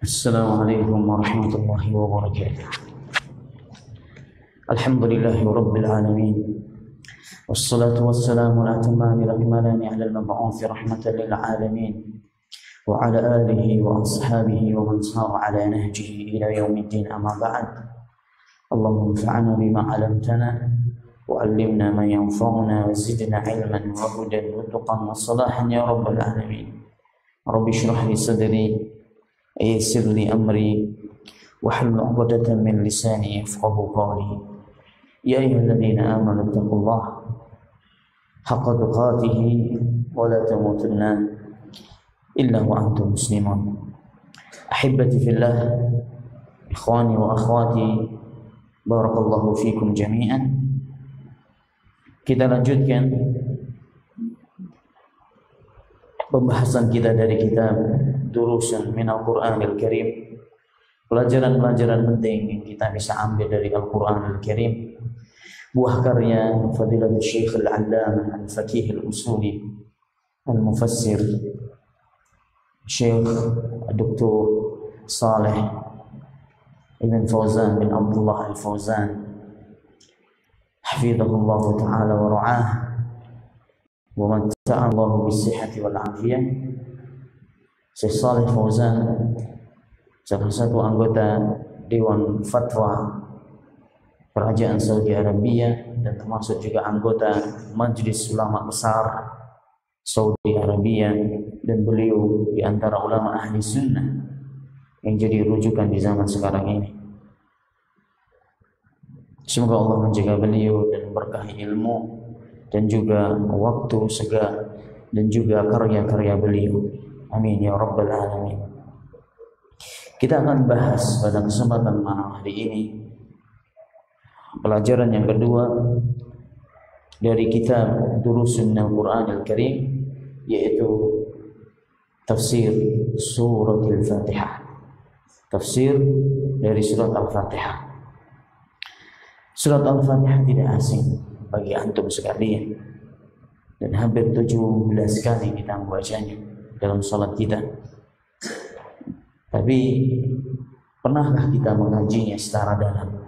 السلام عليكم ورحمة الله وبركاته. الحمد لله رب العالمين، والصلاة والسلام الأتمان الأكملان على المبعوث رحمة للعالمين وعلى آله وأصحابه ومن صار على نهجه إلى يوم الدين. أما بعد، اللهم انفعنا بما علمتنا وعلمنا ما ينفعنا وزدنا علما وهدى وتقى وصلاحا يا رب العالمين. رب اشرح لي صدري ويسر لي أمري واحلل عقدة من لساني يفقهوا قولي. يا أيها الذين آمنوا اتقوا الله حق تقاته ولا تموتن إلا وأنتم مسلمون. أحبتي في الله، إخواني وأخواتي، barakallahu fikum jami'an. Kita lanjutkan pembahasan kita dari kitab Durusun minal Qur'anil Karim, pelajaran-pelajaran penting yang kita bisa ambil dari Al-Qur'anil Karim, buah karya Fadilatul Syekh Al-Allamah Al-Faqih Al-Usuli Al-Mufassir Syekh Dr. Saleh Ibn Fauzan bin Abdullah Al-Fauzan hafizahullah ta'ala wa ra'ah wa mata'allahu bisihhati wal afiyah. Syekh Saleh Fauzan salah satu anggota Dewan Fatwa Kerajaan Saudi Arabia dan termasuk juga anggota Majelis Ulama Besar Saudi Arabia, dan beliau di antara ulama ahli sunnah yang jadi rujukan di zaman sekarang ini. Semoga Allah menjaga beliau dan berkahi ilmu dan juga waktu segar dan juga karya-karya beliau. Amin ya rabbal alamin. Kita akan bahas pada kesempatan malam hari ini pelajaran yang kedua dari kitab Durusun minal Qur'anil Karim, yaitu tafsir suratul Fatihah. Tafsir dari surat Al-Fatihah. Surat Al-Fatihah tidak asing bagi antum sekalian, dan hampir 17 kali kita membacanya dalam salat kita. Tapi pernahkah kita mengajinya secara dalam,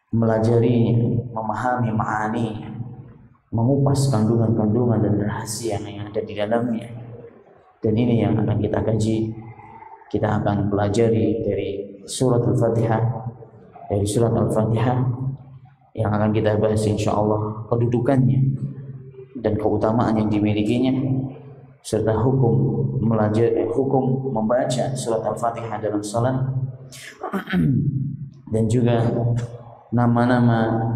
melajarinya, memahami ma'ani, mengupas kandungan-kandungan dan rahasia yang ada di dalamnya? Dan ini yang akan kita kaji. Kita akan pelajari dari surat Al-Fatihah, dari surat Al-Fatihah yang akan kita bahas insyaallah kedudukannya dan keutamaan yang dimilikinya, serta hukum membaca surat Al-Fatihah dalam salat, dan juga nama-nama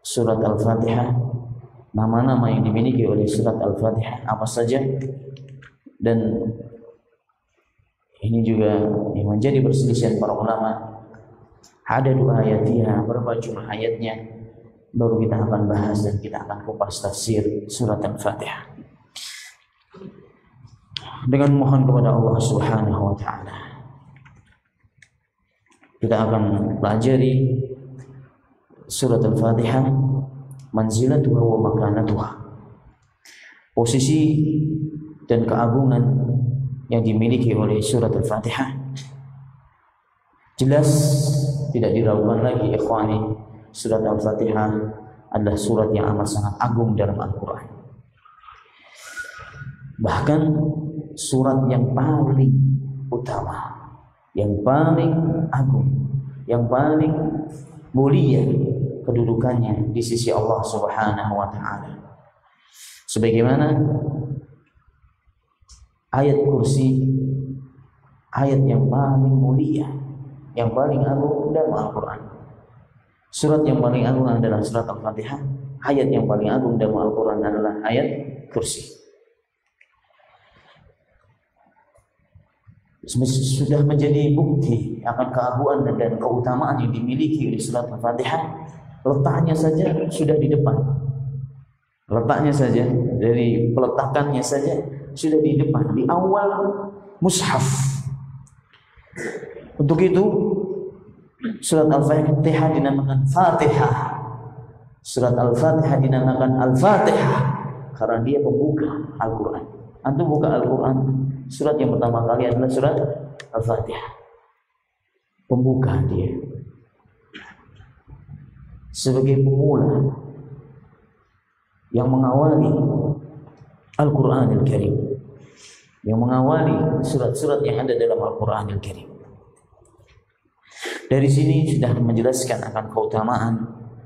surat Al-Fatihah, nama-nama yang dimiliki oleh surat Al-Fatihah apa saja. Dan ini juga yang menjadi perselisihan para ulama, ada 2 ayatnya, berapa jumlah ayatnya, baru kita akan bahas dan kita akan kupas tafsir surat Al-Fatihah. Dengan mohon kepada Allah Subhanahu wa taala, kita akan pelajari surat Al-Fatihah, manzilatuha wa makanatuha, posisi dan keagungan yang dimiliki oleh surat Al-Fatihah. Jelas tidak diragukan lagi ikhwani, surat Al-Fatihah adalah surat yang amat sangat agung dalam Al-Quran. Bahkan surat yang paling utama, yang paling agung, yang paling mulia kedudukannya di sisi Allah Subhanahu wa taala. Sebagaimana ayat kursi, ayat yang paling mulia, yang paling agung dalam Al-Quran. Surat yang paling agung adalah surat Al-Fatihah. Ayat yang paling agung dalam Al-Quran adalah ayat kursi. Sudah menjadi bukti akan keagungan dan keutamaan yang dimiliki oleh surat Al-Fatihah. Letaknya saja sudah di depan. Letaknya saja, dari peletakannya saja sudah di depan, di awal mushaf. Untuk itu surat Al-Fatihah dinamakan Fatihah. Surat Al-Fatihah dinamakan Al-Fatihah karena dia pembuka Al-Quran. Antum buka Al-Quran, Surat yang pertama kali adalah surat Al-Fatihah. Pembuka dia. Sebagai pemula yang mengawali Al-Quranul Karim, yang mengawali surat-surat yang ada dalam Al-Quranul Karim. Dari sini sudah menjelaskan akan keutamaan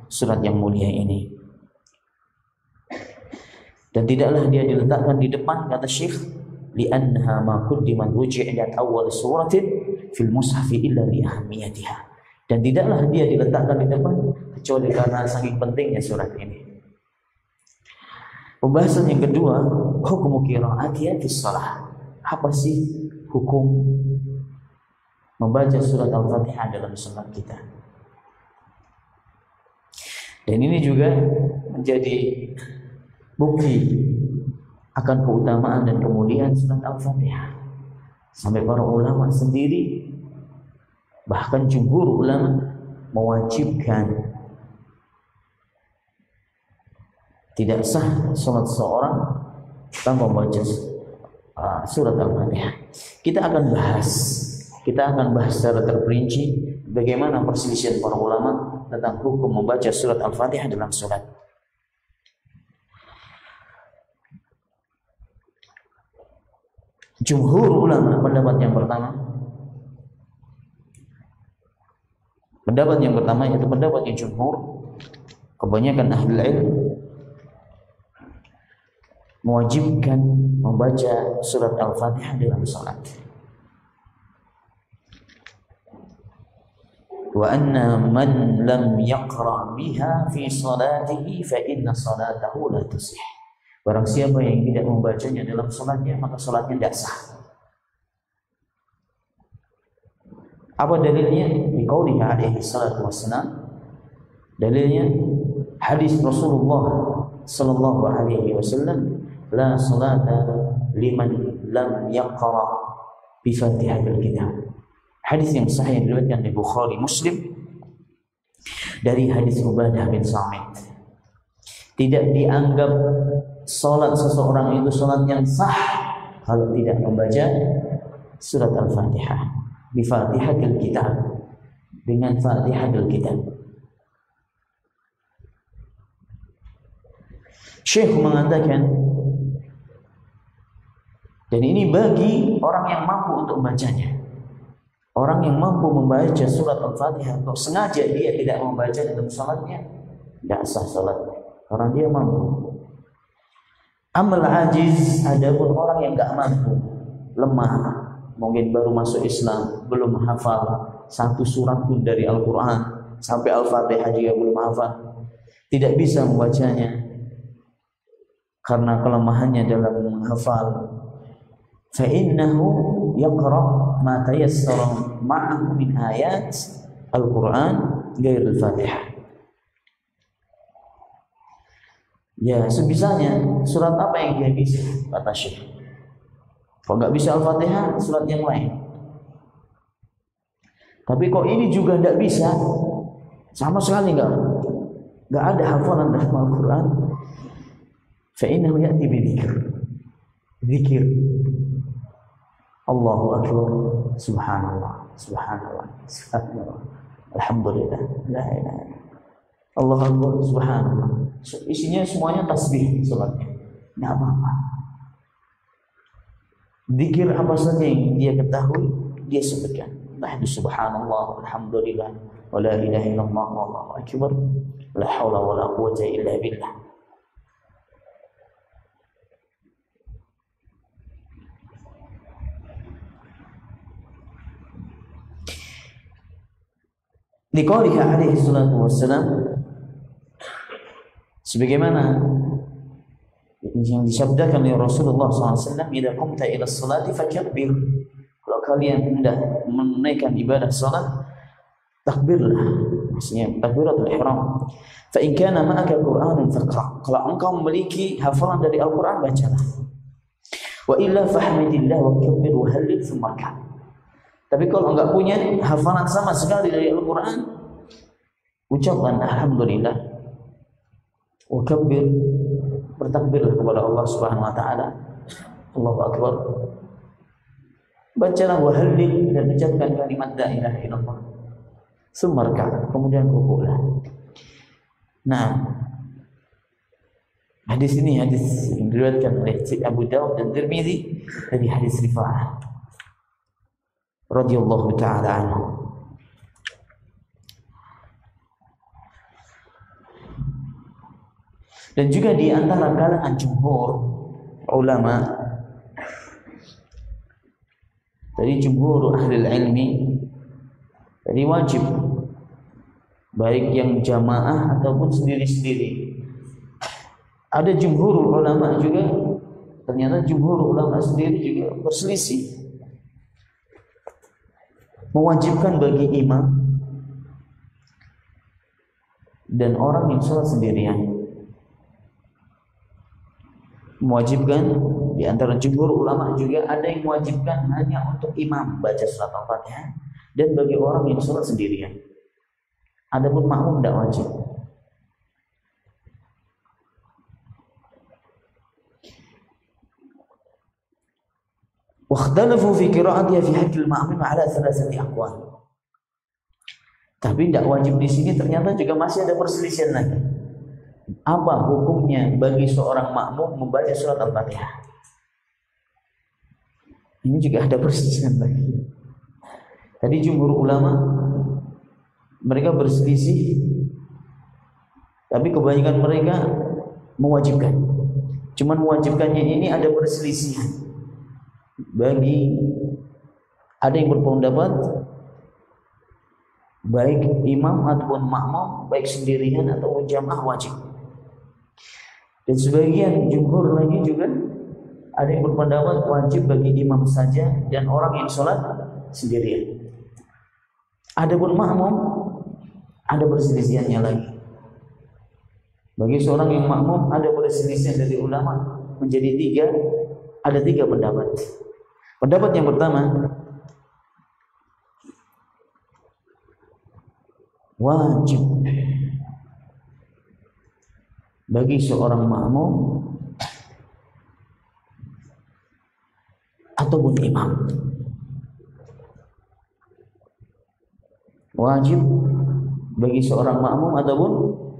surat yang mulia ini. Dan tidaklah dia diletakkan di depan, kata Syekh, li'annaha ma quddimat wuji'at awal suratin fil mushafi illa li ahamiyatiha. Dan tidaklah dia diletakkan di depan kecuali karena saking pentingnya surat ini. Pembahasan yang kedua, hukum qiraatiha fi shalah. Apa sih hukum membaca surat Al-Fatihah dalam salat kita? Dan ini juga menjadi bukti akan keutamaan dan kemuliaan surat Al-Fatihah. Sampai para ulama sendiri, bahkan jumhur ulama, mewajibkan, tidak sah salat seorang tanpa membaca surat Al-Fatihah. Kita akan bahas secara terperinci bagaimana perselisihan para ulama tentang hukum membaca surat Al-Fatihah dalam salat. Jumhur ulama, pendapat yang pertama yaitu pendapat yang jumhur, kebanyakan ahli ilmu mewajibkan membaca surat Al-Fatihah dalam salat. Wa anna man lam yaqra biha fi salatihi fa inna salatahu la tusih. Barang siapa yang tidak membacanya dalam salatnya, maka salatnya tidak sah. Apa dalilnya? Di qaulihi alaihi salatu wassalam. Dalilnya hadis Rasulullah sallallahu alaihi wasallam, la salata liman lam yaqra bi Fatihatil Kitab. Hadis yang sahih yang diriwayatkan oleh Bukhari Muslim dari hadis Ubadah bin Samit. Tidak dianggap salat seseorang itu salat yang sah kalau tidak membaca surat Al-Fatihah bi Fatihatil Kitab, dengan Fatihatil Kitab. Syekh mengatakan, dan ini bagi orang yang mampu untuk membacanya. Orang yang mampu membaca surat Al-Fatihah, kalau sengaja dia tidak membaca dalam salatnya, tidak sah salatnya. Orang dia mampu. Amal ajiz, adapun orang yang tidak mampu, lemah, mungkin baru masuk Islam, belum hafal satu surat pun dari Al-Quran, sampai Al-Fatihah juga belum hafal, tidak bisa membacanya karena kelemahannya dalam menghafal. فَإِنَّهُ يَقْرَأْ مَا تَيَسَّرَ مَعَهُ مِنْ آيَاتِ الْقُرْآنِ غَيْرِ الْفَاتِحَةِ. Ya, sebisanya surat apa yang dia bisa, kata Syekh. Kalau nggak bisa Al-Fatihah, surat yang lain. Tapi kok ini juga nggak bisa, sama sekali nggak ada hafalan dalam Al-Quran. فَإِنَّهُ يَأْتِي بِذِكْر, zikir. Allahu Akbar, Subhanallah, Subhanallah, Subhanallah, Alhamdulillah, la ilaha illallah, Allahu Akbar, Subhanallah. Isinya semuanya tasbih salatnya, nggak apa-apa. Zikir apa saja yang dia ketahui dia sebutkan. Bahdu Subhanallah, Alhamdulillah, wa la ilaha illallah, Allahu Akbar, la haula wa la quwwata illa billah. Liqaulihi alaihi salatu wassalam, sebagaimana yang disabdakan oleh Rasulullah SAW, "Idza qumta ila sholati fakabbir." Kalau kalian hendak menunaikan ibadah salat, takbirlah. Maksudnya takbiratul ihram. Fa in kana ma'aka Qur'anun faqra. Kalau engkau memiliki hafalan dari Al-Qur'an, bacalah. Wa illa fahmidillah wa kabbir wa hallil thumma rka'. Tapi kalau enggak punya hafalan sama sekali dari Al-Quran, ucapkan Alhamdulillah, wa kabbir, bertakbirlah kepada Allah Subhanahu wa Ta'ala, Allahu Akbar, bacalah wahalil dan ucapkan kalimat la ilaha illallah. Sumarka, kemudian rukuklah. Nah, hadis ini hadis yang diriwayatkan oleh Abu Dawud dan Tirmidzi dari hadis Rifa'ah radhiyallahu taala anhu. Dan juga di antara kalangan jumhur ulama, dari jumhur ahli ilmi, jadi wajib baik yang jamaah ataupun sendiri-sendiri. Ada jumhur ulama juga, ternyata jumhur ulama sendiri juga berselisih, mewajibkan bagi imam dan orang yang sholat sendirian. Mewajibkan di antara jumhur ulama juga ada yang mewajibkan hanya untuk imam baca surat Al-Fatihah dan bagi orang yang sholat sendirian. Adapun makmum tidak wajib. Wakhtalafu fi qira'atiha fi haqqil ma'mum ala thalathati aqwal. Tapi tidak wajib di sini ternyata juga masih ada perselisihan lagi. Apa hukumnya bagi seorang makmum membaca surat Al-Fatihah? Ini juga ada perselisihan lagi. Tadi jumhur ulama mereka berselisih, tapi kebanyakan mereka mewajibkan. Cuman mewajibkannya ini ada perselisihan. Bagi ada yang berpendapat baik imam ataupun makmum, baik sendirian atau jamaah wajib. Dan sebagian jumhur lagi juga ada yang berpendapat wajib bagi imam saja dan orang yang sholat sendirian. Adapun makmum ada perselisihannya lagi. Bagi seorang yang makmum ada perselisihan dari ulama menjadi tiga. Ada tiga pendapat. Pendapat yang pertama, wajib bagi seorang makmum ataupun imam. Wajib bagi seorang makmum ataupun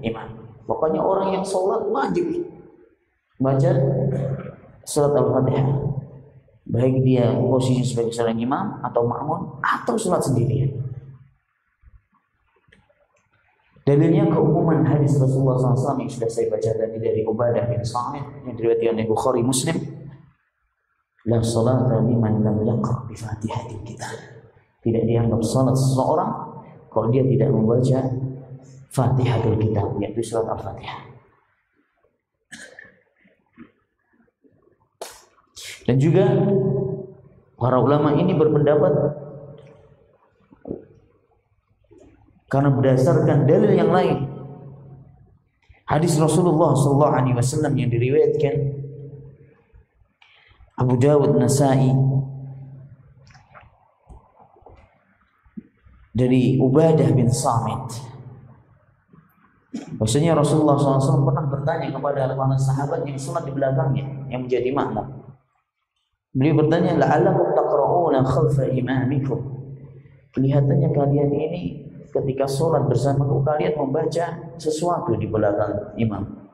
imam. Pokoknya orang yang sholat wajib baca surat Al-Fatihah, baik dia posisi sebagai seorang imam atau makmum atau sholat sendirian. Dalilnya keumuman hadis Rasulullah SAW yang sudah saya baca tadi dari Ubadah bin Samit yang diriwayatkan oleh Bukhari Muslim. La salata liman lam yaqra bi Fatihatil Kitab. Tidak dianggap salat seseorang kalau dia tidak membaca Fatihatul Kitab, yaitu surat Al-Fatihah. Dan juga para ulama ini berpendapat karena berdasarkan dalil yang lain. Hadis Rasulullah SAW yang diriwayatkan Abu Dawud, Nasa'i dari Ubadah bin Samit. Maksudnya Rasulullah SAW pernah bertanya kepada para sahabat yang sholat di belakangnya yang menjadi makmum. Beliau bertanya, la'allakum taqra'una khalfa imamikum. Kelihatannya kalian ini ketika sholat bersamaku kalian membaca sesuatu di belakang imam.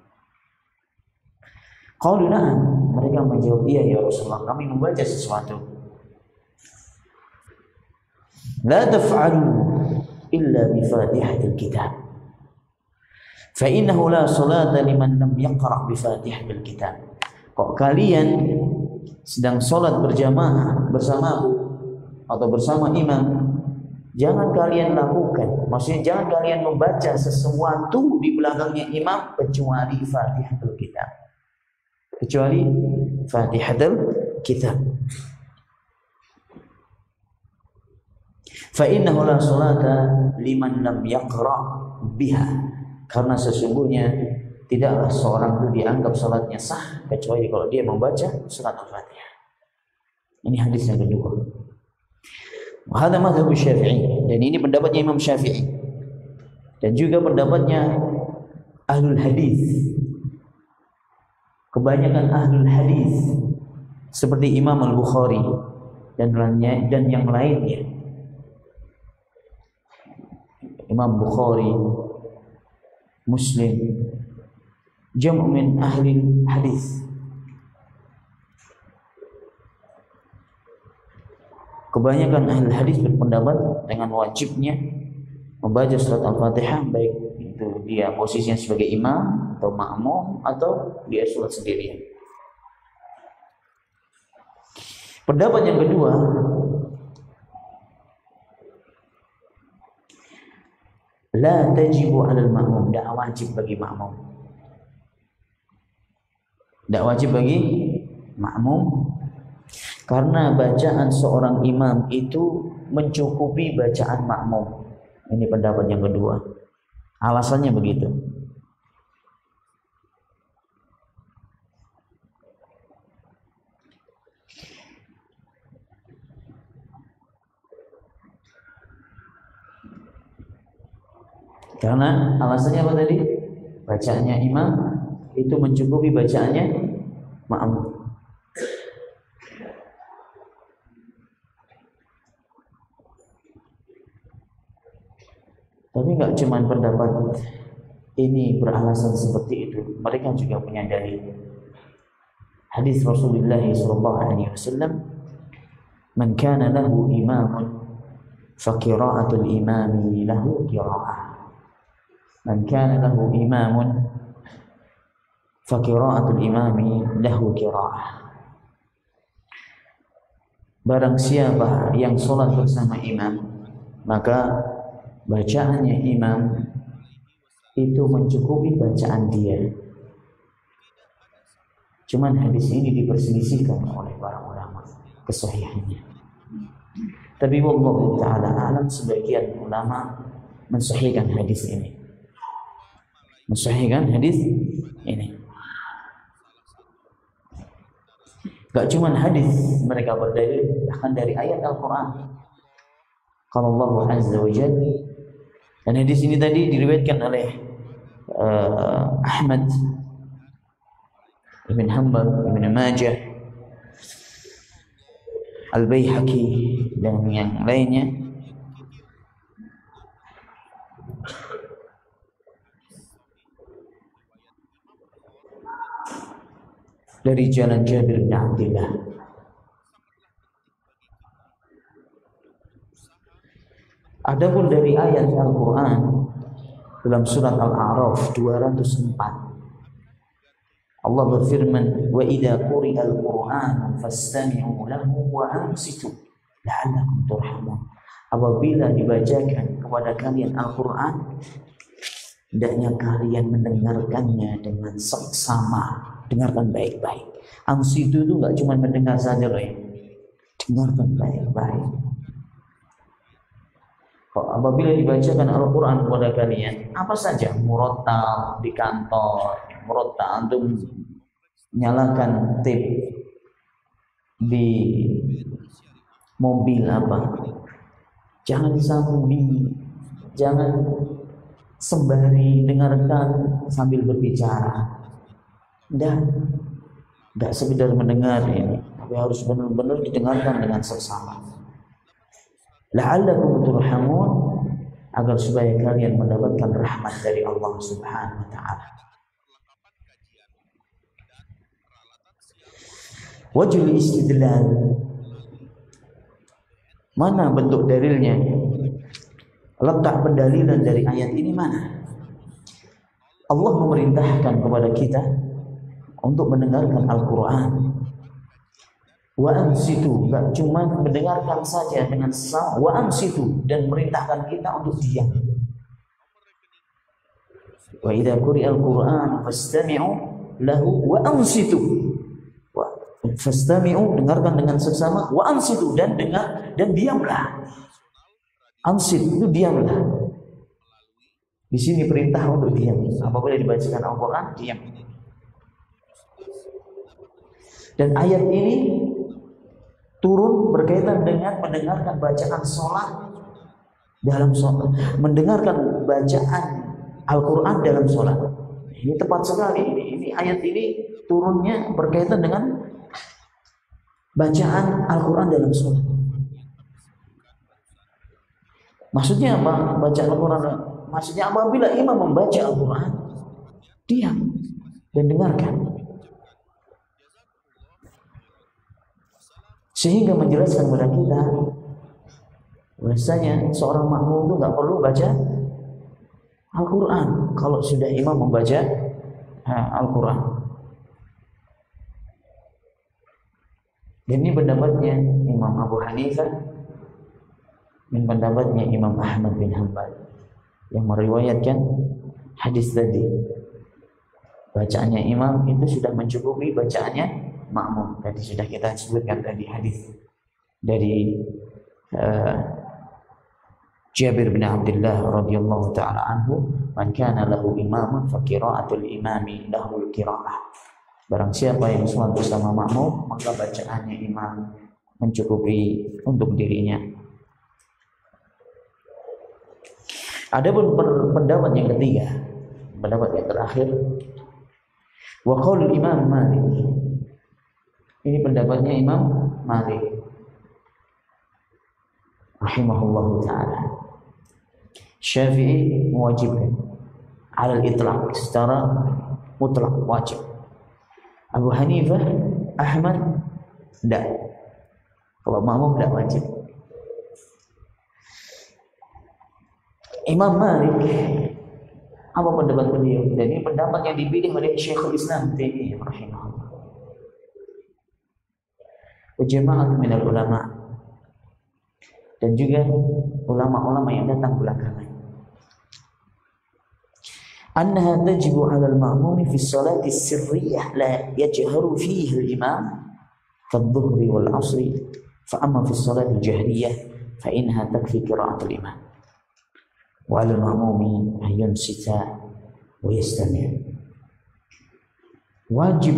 Qalu na'am. Mereka menjawab, iya ya Rasulullah, kami membaca sesuatu. La taf'alu illa bi Fatihatil Kitab. Fa innahu la salata liman lam yaqra' bi Fatihatil Kitab. Kok kalian sedang sholat berjamaah bersamaku atau bersama imam, jangan kalian lakukan, maksudnya jangan kalian membaca sesuatu di belakangnya imam kecuali Fatihatul Kitab. Kecuali Fatihatul Kitab. Fa innahu la salata liman lam yaqra' biha. Karena sesungguhnya tidaklah seorang itu dianggap salatnya sah kecuali kalau dia membaca surat Al-Fatihah. Ini hadis yang kedua. Wa hadha madhhab Syafi'i, dan ini pendapatnya Imam Syafi'i. Dan juga pendapatnya Ahlul Hadis. Kebanyakan Ahlul Hadis seperti Imam Al-Bukhari dan yang lainnya. Imam Bukhari, Muslim, jam' min ahli hadis. Kebanyakan ahli hadis berpendapat dengan wajibnya membaca surat Al-Fatihah, baik itu dia posisinya sebagai imam atau makmum atau dia sholat sendirian. Pendapat yang kedua, la tajibu 'alal ma'mum, tidak wajib bagi makmum. Tidak wajib bagi makmum karena bacaan seorang imam itu mencukupi bacaan makmum. Ini pendapat yang kedua. Alasannya begitu. Karena alasannya apa tadi? Bacaannya imam itu mencukupi bacaannya makmum. Tapi nggak cuma pendapat ini beralasan seperti itu, mereka juga punya dalil. Hadis Rasulullah SAW, "Man kana lahu imamun, fa qira'atul imami lahu qira'ah." Man kana lahu imamun, fa qira'atul imami lahu qira'ah. Barang siapa yang sholat bersama imam, maka bacaannya imam itu mencukupi bacaan dia. Cuman hadis ini diperselisihkan oleh para ulama kesahihannya. Tapi wallahu ta'ala alam, sebagian ulama mensahihkan hadis ini. Mensahihkan hadis ini. Gak cuman hadis, mereka berdalil bahkan dari ayat Al-Quran. Kalau Allah Azza wa Jalla, dan hadis ini tadi diriwayatkan oleh Ahmad, Ibn Hanbal, Ibn Majah, Al-Baihaqi dan yang lainnya dari jalan Jabir bin Abdullah. Adapun dari ayat Al-Quran dalam surat Al-A'raf 204, Allah berfirman, "Wa idza quri'al Qur'an fastami'u lahu wa ansitu la'allakum turhamun." Apabila dibacakan kepada kalian Al-Quran, hendaknya kalian mendengarkannya dengan seksama. Dengarkan baik-baik. Ansitu itu nggak cuma mendengar saja loh ya. Dengarkan baik-baik. Apabila dibacakan Al-Quran kepada kalian, apa saja, murattal di kantor, murattal antum nyalakan tape di mobil apa, jangan disambung, jangan sembari dengarkan sambil berbicara. Tidak sekedar mendengar ini, tapi harus benar-benar didengarkan dengan seksama. La'allakum turhamun, agar supaya kalian mendapatkan rahmat dari Allah Subhanahu wa ta'ala. Wajhul istidlal, mana bentuk dalilnya? Letak pendalilan dari ayat ini mana? Allah memerintahkan kepada kita untuk mendengarkan Al-Quran. Wa ansitu, gak cuma mendengarkan saja dengan sesama. Wa ansitu, dan merintahkan kita untuk diam. Wa idza quri'al Qur'an fastami'u lahu wa ansitu. Fastami'u, dengarkan dengan seksama. Wa ansitu, dan dengar dan diamlah. Ansit itu diamlah. Di sini perintah untuk diam. Apabila dibacakan Al-Quran, diam. Dan ayat ini turun berkaitan dengan mendengarkan bacaan sholat dalam sholat, mendengarkan bacaan Al-Quran dalam sholat. Ini tepat sekali. Ini ayat ini turunnya berkaitan dengan bacaan Al-Quran dalam sholat. Maksudnya apa? Baca Al-Quran. Maksudnya apabila imam membaca Al-Quran, diam dan dengarkan. Sehingga menjelaskan kepada kita bahwasanya seorang makmum itu nggak perlu baca Al-Quran kalau sudah imam membaca Al-Quran. Dan ini pendapatnya Imam Abu Hanifah dan pendapatnya Imam Ahmad bin Hanbal yang meriwayatkan hadis tadi. Bacaannya imam itu sudah mencukupi bacaannya makmum. Tadi sudah kita sebutkan tadi hadis dari Jabir bin Abdullah radhiyallahu taala anhu, "Man kana lahu imamun fa qira'atul imami lahu al-qira'ah." Barang siapa yang sholat bersama makmum, maka bacaannya imam mencukupi untuk dirinya. Adapun pendapat yang ketiga, pendapat yang terakhir, wa qaulul Imam Malik. Ini pendapatnya Imam Malik rahimahullahu taala. Syafi'i mewajibkan ala al-itlaq, secara mutlak wajib. Abu Hanifah, Ahmad tidak. Kalau makmum tidak wajib. Imam Malik, apa pendapat beliau? Dan ini pendapat yang dipilih oleh Syekhul Islam Taimiyah rahimahullah wa jama'ah minal ulama, dan juga ulama-ulama yang datang belakangan. أنها تجب على المأموم في الصلاة السرية لا يجهر فيه الإمام كالظهر والعصر، فأما في الصلاة الجهرية فإنها تكفي قراءة الإمام، وعلى المأموم أن ينصت ويستمع. Wajib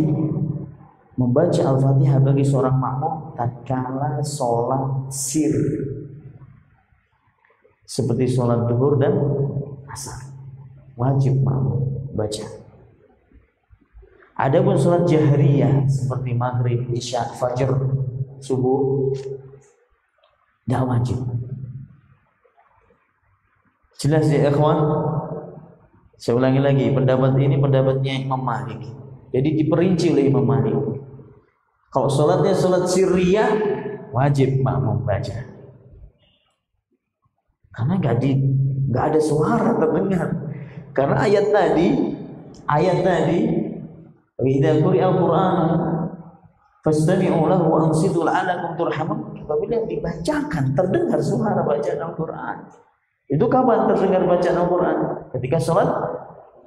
membaca Al-Fatihah bagi seorang makmum tatkala sholat sir, seperti sholat duhur dan asar. Wajib makmum baca. Adapun sholat jahriyah seperti maghrib, isya, fajar, subuh, tidak wajib. Jelas ya ikhwan? Saya ulangi lagi, pendapat ini pendapatnya Imam Malik. Jadi diperinci oleh Imam Malik. Kalau sholatnya sholat sirriyah, wajib makmum baca. Karena nggak ada suara terdengar. Karena ayat tadi, "Idza quri'a al-Qur'an fastami'u lahu wa ansitu la'allakum turhamun." Apabila dibacakan terdengar suara bacaan Al-Qur'an. Itu kapan terdengar bacaan Al-Qur'an? Ketika sholat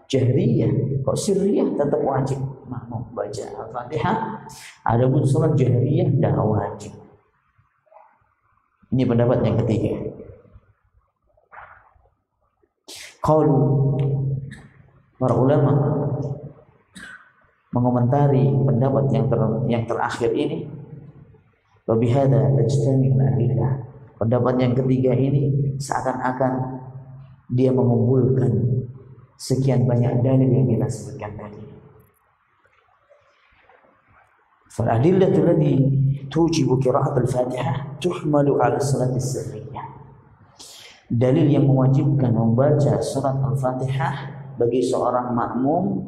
jahriyah. Kok sirriyah tetap wajib makmum baca Al-Fatihah. Adapun sholat jahriyah tidak wajib. Ini pendapat yang ketiga. Qalu, para ulama mengomentari pendapat yang terakhir ini, wa bihadza tajtami'ul adillah. Pendapat yang ketiga ini seakan-akan dia mengumpulkan sekian banyak dalil yang kita sebutkan tadi. Fal adillatu allati tujibu qira'at al-Fatihah tuhmalu 'ala salati as-sirriyah. Dalil yang mewajibkan membaca surat Al-Fatihah bagi seorang makmum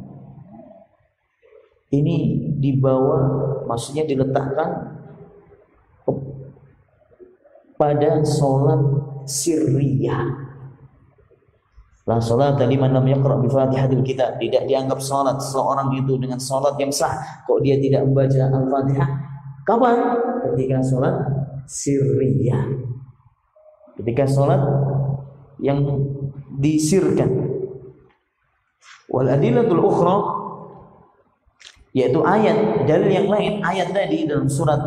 ini dibawa, maksudnya diletakkan pada sholat sirriyah. La sholat liman lam yaqra' bi Fatihatil Kitab. Tidak dianggap sholat seorang itu dengan sholat yang sah kok dia tidak membaca Al-Fatihah. Kapan? Ketika sholat sirriyah. Ketika sholat yang disirkan. Wal adillatul ukhra, yaitu ayat, dalil yang lain, ayat tadi dalam surat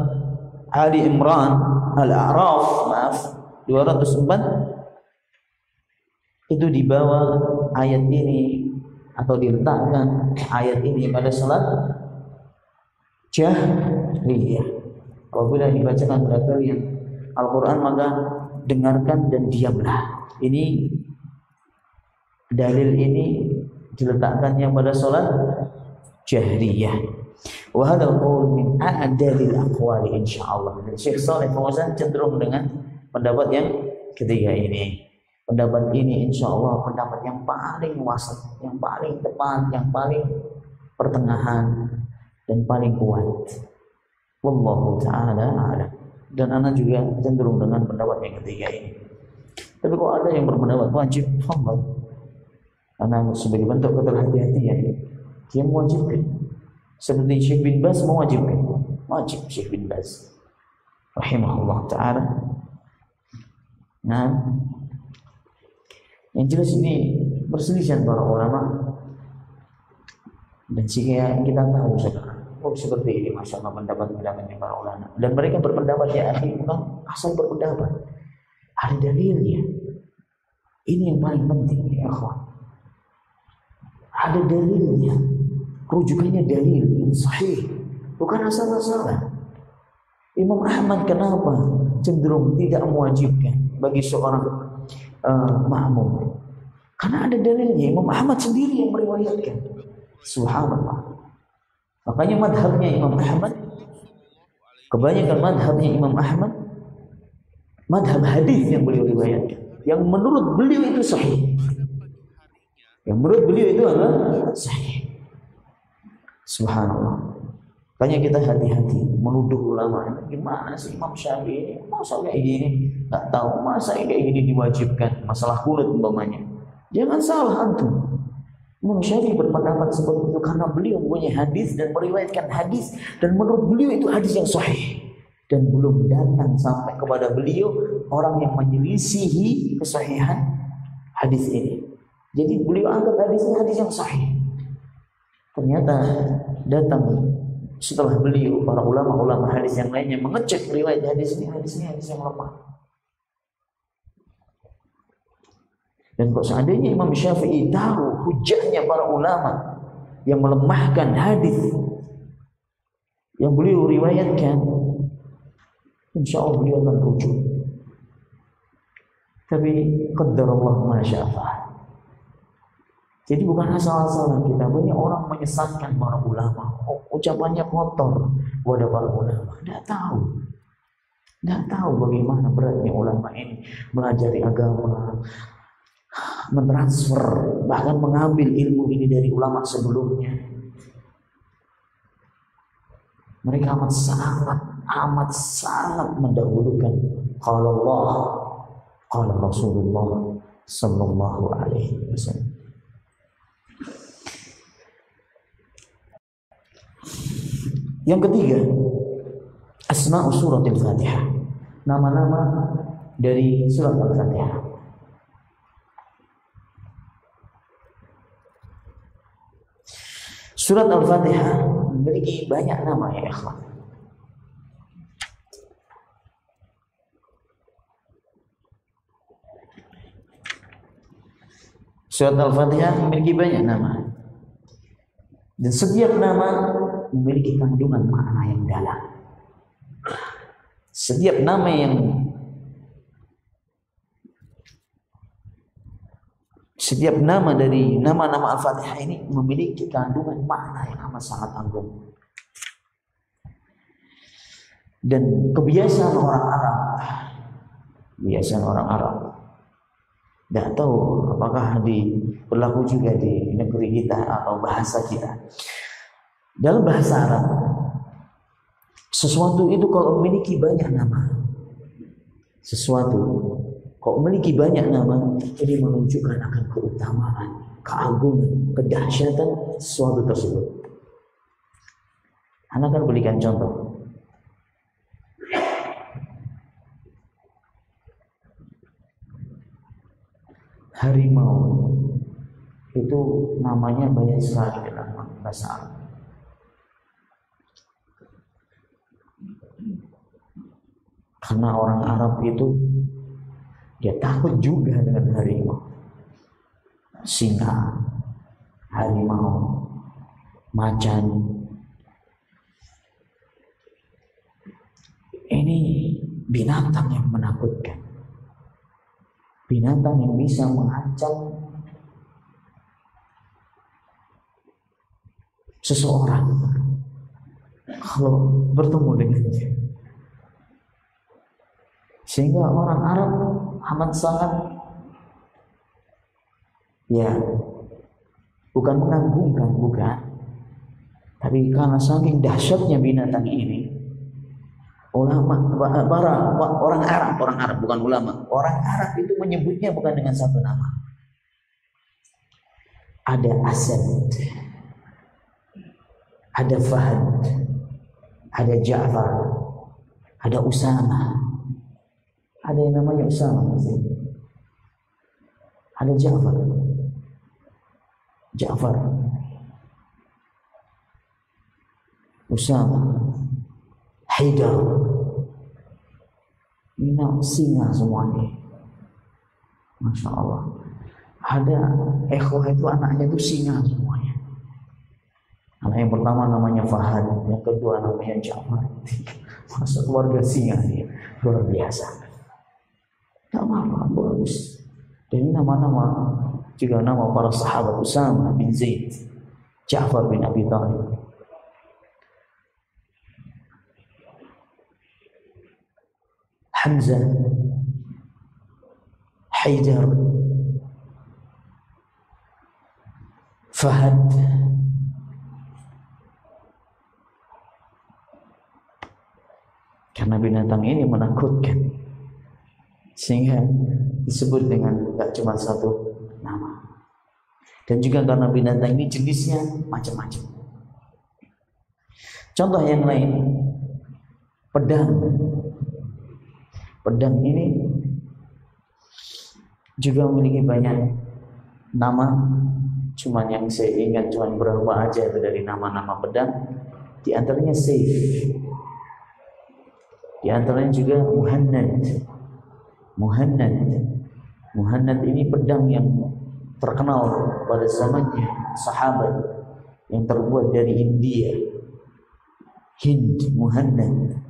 Ali Imran, Al-A'raf, 204, itu dibawa ayat ini atau diletakkan ayat ini pada sholat jahriyah. Apabila dibacakan pada kalian Al-Quran, maka dengarkan dan diamlah. Ini dalil ini diletakkannya pada sholat jahriyah. Wa hadzal qaul min a'dalil aqwali insyaallah. Dan Syekh Shalih Fauzan cenderung dengan pendapat yang ketiga ini. Pendapat ini insyaallah pendapat yang paling wasat, yang paling tepat, yang paling pertengahan dan paling kuat. Wallahu ta'ala a'lam. Dan ana juga cenderung dengan pendapat yang ketiga ini. Tapi kalau ada yang berpendapat wajib, fadhal. Karena sebagai bentuk keterhati-hatian, dia mewajibkan. Seperti Syekh bin Baz mewajibkan, wajib Syekh bin Baz rahimahullah ta'ala. Nah, yang jelas ini perselisihan para ulama, dan jika kita tahu sekarang, oh seperti ini masya Allah pendapat-pendapatnya para ulama, dan mereka berpendapat ya akhi bukan asal berpendapat, ada dalilnya. Ini yang paling penting ya akhwan, ada dalilnya, rujukannya dalil yang sahih, bukan asal-asalan. Imam Ahmad kenapa cenderung tidak mewajibkan bagi seorang makmum? Karena ada dalilnya. Imam Ahmad sendiri yang meriwayatkan. Subhanallah. Makanya madhabnya Imam Ahmad, kebanyakan madhabnya Imam Ahmad, madhab hadis yang beliau riwayatkan, yang menurut beliau itu sahih. Yang menurut beliau itu adalah sahih. Subhanallah. Makanya kita hati-hati menuduh ulama. Gimana sih Imam Syafi'i ini? Masa kayak gini? Nggak tahu masa kayak gini diwajibkan. Masalah kulit umpamanya. Jangan salah antum. Imam Syafi'i berpendapat seperti itu karena beliau punya hadis dan meriwayatkan hadis, dan menurut beliau itu hadis yang sahih. Dan belum datang sampai kepada beliau orang yang menyelisihi kesahihan hadis ini. Jadi beliau anggap hadis ini hadis yang sahih. Ternyata datang setelah beliau para ulama-ulama hadis yang lainnya mengecek riwayat hadis ini hadis yang lemah. Dan kok seandainya Imam Syafi'i tahu hujahnya para ulama yang melemahkan hadis yang beliau riwayatkan, insya Allah beliau akan rujuk. Tapi qadarullah ma syaa. Jadi bukan asal-asalan kita. Banyak orang menyesatkan para ulama. Ucapannya kotor kepada para ulama. Tidak tahu bagaimana beratnya ulama ini melajari agama, mentransfer, bahkan mengambil ilmu ini dari ulama sebelumnya. Mereka amat sangat mendahulukan qala Allah, qala Rasulullah sallallahu alaihi wasallam. Yang ketiga, asma'u suratil Fatihah. Nama-nama dari surat Al-Fatihah. Surat Al-Fatihah memiliki banyak nama ya ikhwan. Surat Al-Fatihah memiliki banyak nama. Dan setiap nama memiliki kandungan makna yang dalam. Setiap nama dari nama-nama Al-Fatihah ini memiliki kandungan makna yang amat sangat agung. Dan kebiasaan orang Arab, tidak tahu apakah berlaku juga di negeri kita atau bahasa kita. Dalam bahasa Arab, sesuatu itu kalau memiliki banyak nama, ini menunjukkan akan keutamaan, keagungan, kedahsyatan sesuatu tersebut. Anda akan berikan contoh. Harimau itu namanya banyak sekali dalam bahasa Arab. Karena orang Arab itu dia takut juga dengan harimau. Singa, harimau, macan. Ini binatang yang menakutkan. Binatang yang bisa mengancam seseorang. kalau bertemu dengannya. Sehingga orang Arab amat sangat, ya, bukan mengagumkan, bukan, tapi karena saking dahsyatnya binatang ini, ulama, orang Arab bukan ulama, orang Arab itu menyebutnya bukan dengan satu nama. Ada Asad, ada Fahad, ada Ja'far, ada Usama, ada yang namanya Usama, ada Ja'far, Usama, Haidar. Ini singa semuanya, Masya Allah. Ada ikhwah itu anaknya itu singa semuanya. Anak yang pertama namanya Fahad, yang kedua namanya Ja'far. Masa keluarga singa ini luar biasa. Tak apa-apa, bagus. Dan ini nama-nama juga nama para sahabat, Usama bin Zaid, Ja'far bin Abi Thalib, Hamzah, Haidar, Fahad, karena binatang ini menakutkan sehingga disebut dengan tidak cuma satu nama. Dan juga karena binatang ini jenisnya macam-macam. Contoh yang lain, pedang. Pedang ini juga memiliki banyak nama. Cuman yang saya ingat cuma berapa aja itu dari nama-nama pedang. Di antaranya Saif, di antaranya juga Muhannad ini pedang yang terkenal pada zamannya sahabat, yang terbuat dari India, Hind. Muhannad,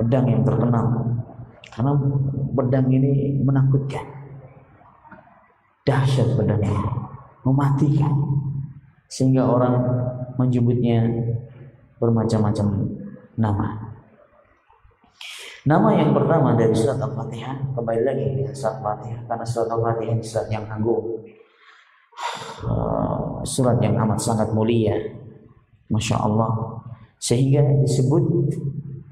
pedang yang terkenal karena pedang ini menakutkan, dahsyat pedang ini, mematikan, sehingga orang menyebutnya bermacam-macam nama. Nama yang pertama dari surat Al-Fatihah, kembali lagi di surat Al-Fatihah, karena surat Al-Fatihah surat yang agung, surat yang amat sangat mulia, Masya Allah, sehingga disebut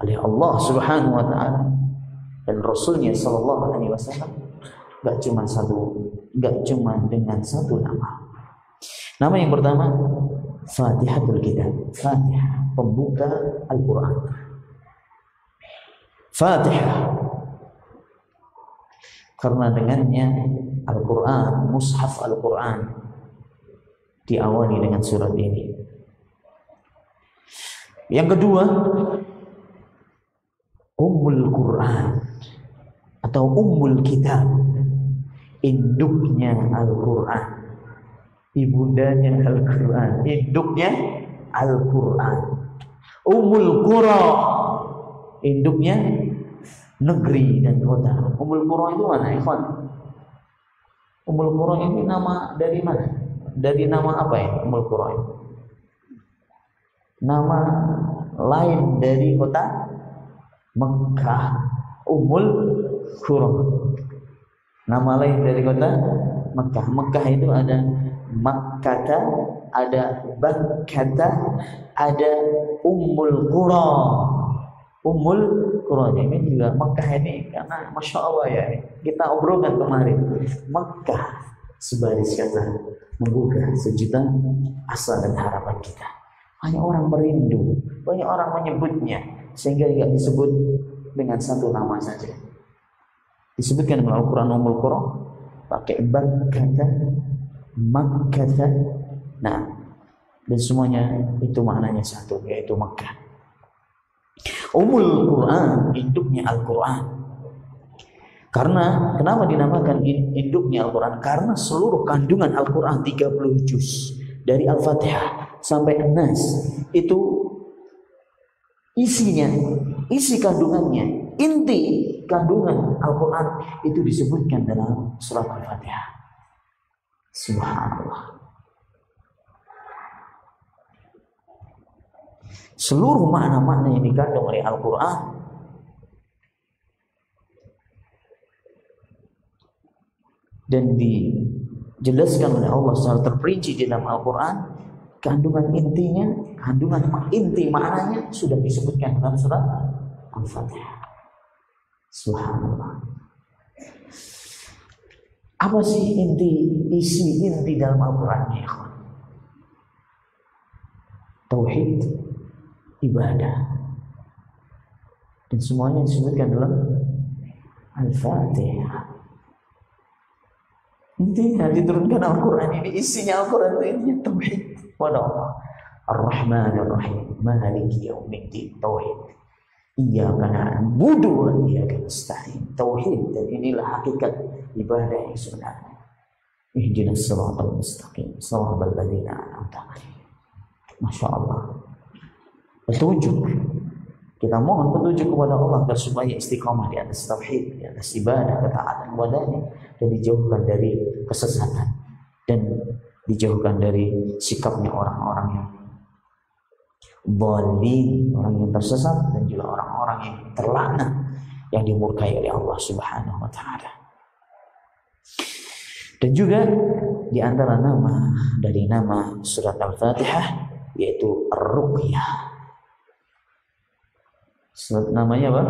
oleh Allah Subhanahu Wa Taala dan Rasulnya Sallallahu Alaihi Wasallam gak cuma dengan satu nama. Nama yang pertama Fatihatul Kitab, Fatihah, pembuka Al-Quran. Fatihah, karena dengannya Al-Quran, mushaf Al-Quran diawali dengan surat ini. Yang kedua, Ummul Quran atau Ummul Kitab, induknya Al-Quran, ibundanya Al-Quran, induknya Al-Quran. Ummul Qura, induknya negeri dan kota. Ummul Qura itu mana, ikhwan? Ummul Qura ini nama dari mana? Dari nama apa ya Ummul Qura itu? Nama lain dari kota Mekah, Ummul Qura. Nama lain dari kota Mekah. Mekah itu ada Makkata, ada Bakkata, ada Ummul Qura. Ummul Qura ini juga Mekah ini, karena Masya Allah ya, kita obrolkan kemarin, Mekah sebaris kata menggugah sejuta asa dan harapan kita. Banyak orang merindu, banyak orang menyebutnya, sehingga tidak disebut dengan satu nama saja. Disebutkan dalam Al-Quran Ummul Qura pakai Bakkata, Makkata, nah, dan semuanya itu maknanya satu, yaitu Mekah. Ummul Quran, induknya Al-Quran. Karena kenapa dinamakan induknya Al-Quran? Karena seluruh kandungan Al-Quran 30 juz dari Al-Fatihah sampai An-Nas itu isinya, isi kandungannya, inti kandungan Al-Quran itu disebutkan dalam surat Al-Fatihah. Subhanallah. seluruh makna-makna yang dikandung oleh Al-Quran dan dijelaskan oleh Allah secara terperinci di dalam Al-Quran, kandungan inti maknanya sudah disebutkan dalam surat Al-Fatihah. Subhanallah. Apa sih isi inti dalam Al-Quran ya? Tauhid, ibadah, dan semuanya disebutkan dalam Al-Fatihah. Intinya diturunkan Al-Quran ini, isinya Al-Quran itu intinya tauhid kepada Allah. Ar-Rahman Ar-Rahim, Maliki Yaumiddin, tauhid. Iyyaka na'budu wa iyyaka nasta'in, tauhid. Dan inilah hakikat ibadah yang sebenarnya. Ihdinas siratal mustaqim, shiratal ladzina an'amta 'alaihim. Masya Allah. Petunjuk. Kita mohon petunjuk kepada Allah agar supaya istiqamah di atas tauhid, di atas ibadah, ketaatan kepadanya, dan dijauhkan dari kesesatan dan dijauhkan dari sikapnya orang-orang yang dhalin, orang yang tersesat, dan juga orang-orang yang terlaknat yang dimurkai oleh Allah Subhanahu wa taala. Dan juga di antara dari nama surat Al-Fatihah yaitu Ar-Ruqyah. Surat namanya apa?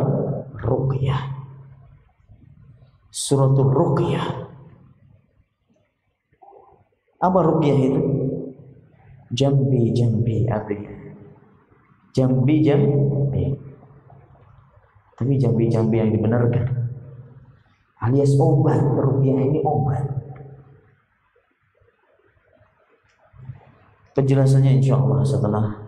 Ruqyah. Suratul Ruqyah. Apa Ruqyah itu? Jambi artinya. Jambi. Tapi jambi yang dibenarkan. Alias obat. Ruqyah ini obat. Penjelasannya insyaallah setelah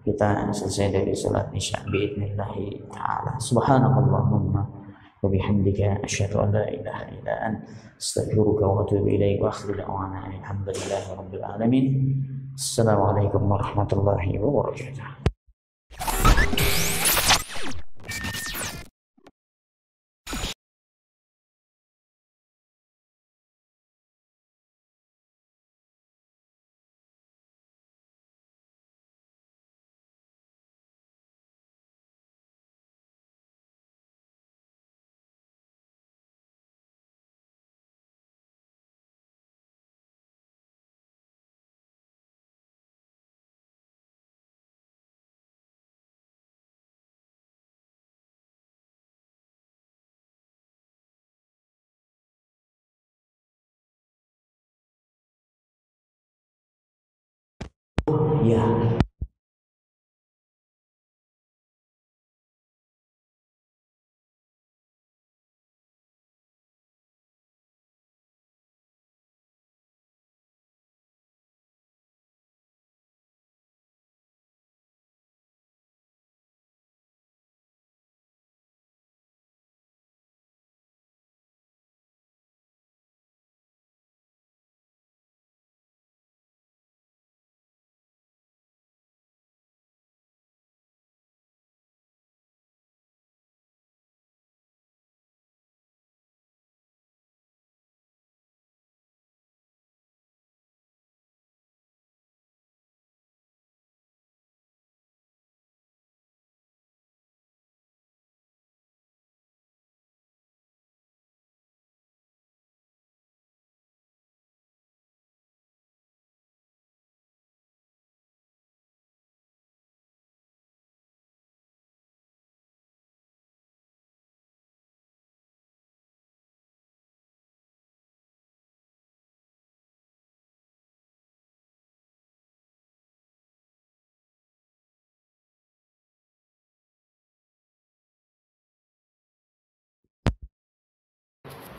kita selesai dari salat isya biidznillah taala. Subhanakallahumma wa bihamdika asyhadu an la ilaha illa anta astaghfiruka wa atubu ilaik wa akhiru da'wana alhamdulillahi rabbil alamin. Assalamualaikum warahmatullahi wabarakatuh. Ya.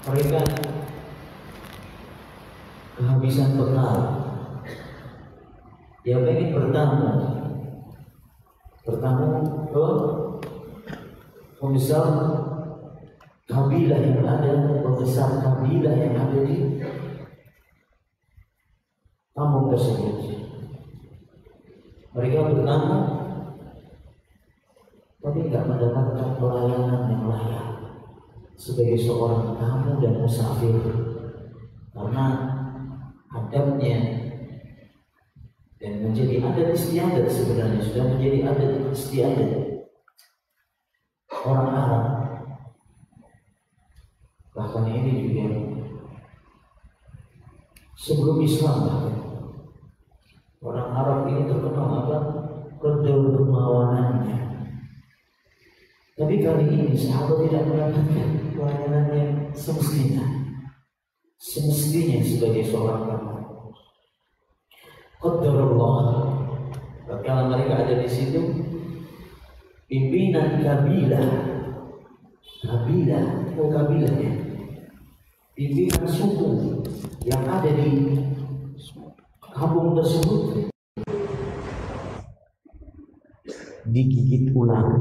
Mereka kehabisan bekal. Dia pengen bertamu ke misal kabilah yang ada, pembesar kabilah yang ada di kampung tersebut. Mereka bertamu tapi tidak mendapatkan pelayanan yang layak sebagai seorang tamu dan musafir, karena adabnya dan menjadi adat istiadat, sebenarnya sudah menjadi adat istiadat orang Arab. Bahkan ini juga sebelum Islam, orang Arab ini terkenal akan kedermawanannya. Tapi kali ini sahabat tidak mendapatkan pelayanan yang semestinya sebagai seorang hamba. Qadarullah, kalau mereka ada di situ, pimpinan kabilah ya, pimpinan suku yang ada di kampung tersebut digigit ular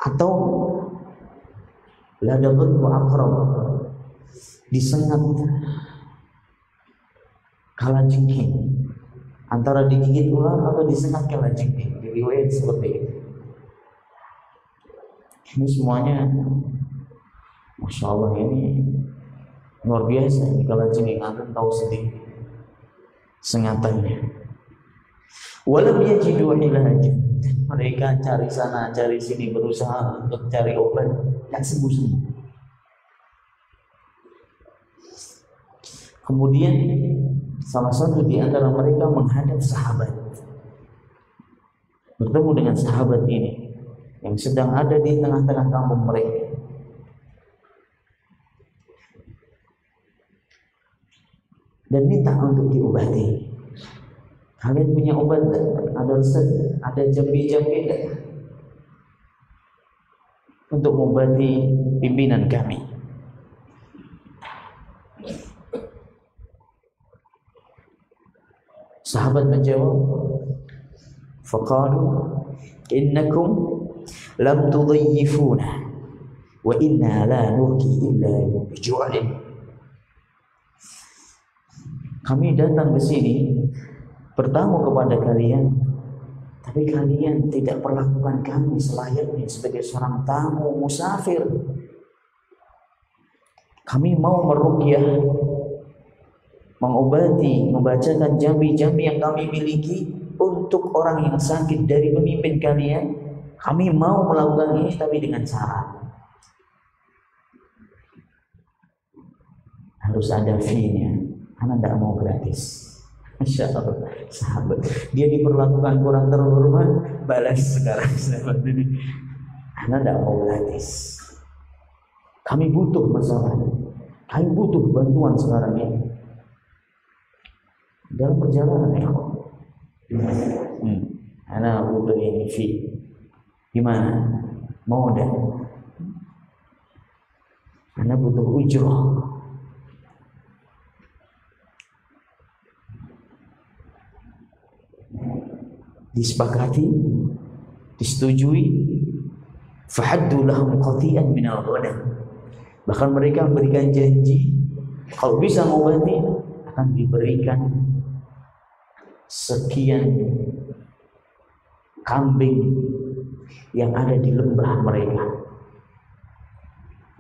atau ladagat wa aqrab, disengat kalajengking, antara digigit ular atau disengat kalajengking, diriwayat seperti itu. Ini semuanya Masya Allah, ini luar biasa. Ini kalajengking, antum tahu sendiri sengatannya. Walam yajidu ilajan, mereka cari sana cari sini, berusaha untuk cari obat, yang sembuh-sembuh. Kemudian salah satu di antara mereka menghadap sahabat, bertemu dengan sahabat ini yang sedang ada di tengah-tengah kampung mereka. Dan minta untuk diobati. Kalian punya obat, ada resep, ada jambi-jambi untuk mengobati pimpinan kami. Sahabat menjawab, faqalu innakum lam tudhayyifuna wa inna la nurki illa biju'alin. Kami datang ke sini bertamu kepada kalian, tapi kalian tidak perlakukan kami selayaknya sebagai seorang tamu musafir. Kami mau meruqyah, mengobati, membacakan jambi-jambi yang kami miliki untuk orang yang sakit dari pemimpin kalian. Kami mau melakukan ini, tapi dengan syarat harus ada fee-nya. Karena tidak mau gratis. Masya Allah, sahabat, dia diperlakukan kurang terhormat, balas sekarang sahabat ini, karena tidak mau gratis. Kami butuh masalah, kami butuh bantuan sekarang ini dalam perjalanan ya. Karena butuh ini fee. Gimana? Mau dah? Karena butuh ujroh. Disepakati, disetujui. Fahaddu lahum qati'an minal ghanam. Bahkan mereka memberikan janji kalau bisa mengobati akan diberikan sekian kambing yang ada di lembah mereka.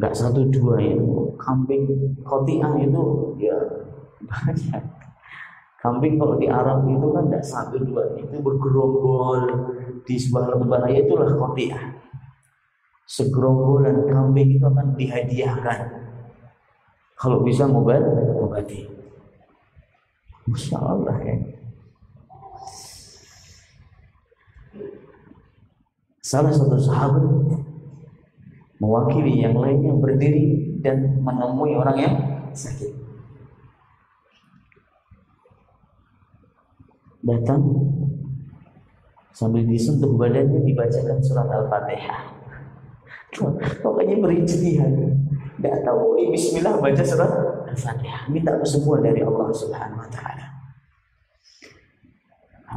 Enggak satu dua ya, kambing qati'ah itu ya banyak. Kambing kalau di Arab itu kan tidak satu dua, itu bergerombol di sebuah lembah, itulah qati'ah. Segerombolan kambing itu akan dihadiahkan kalau bisa mengobati. Masya Allah ya. Salah satu sahabat mewakili yang lainnya berdiri dan menemui orang yang sakit. Datang sambil disentuh badannya, dibacakan surat Al-Fatihah. Pokoknya berijtihad, tidak tahu bismillah, baca surat Al-Fatihah, minta kesembuhan dari Allah Subhanahu wa taala.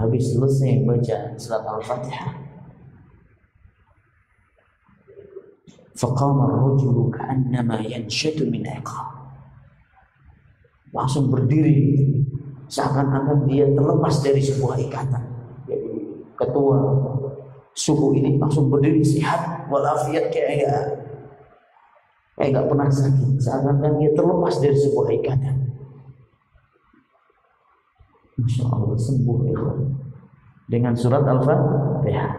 Habis selesai baca surat Al-Fatihah, faqama ar-rajulu ka'annama yanshatu min iqam. Langsung berdiri seakan-akan dia terlepas dari sebuah ikatan. Jadi ketua suku ini langsung berdiri sehat walafiat, kayak nggak pernah sakit, seakan-akan dia terlepas dari sebuah ikatan. Masya Allah, sembuh ikhwan dengan surat Al-Fatihah.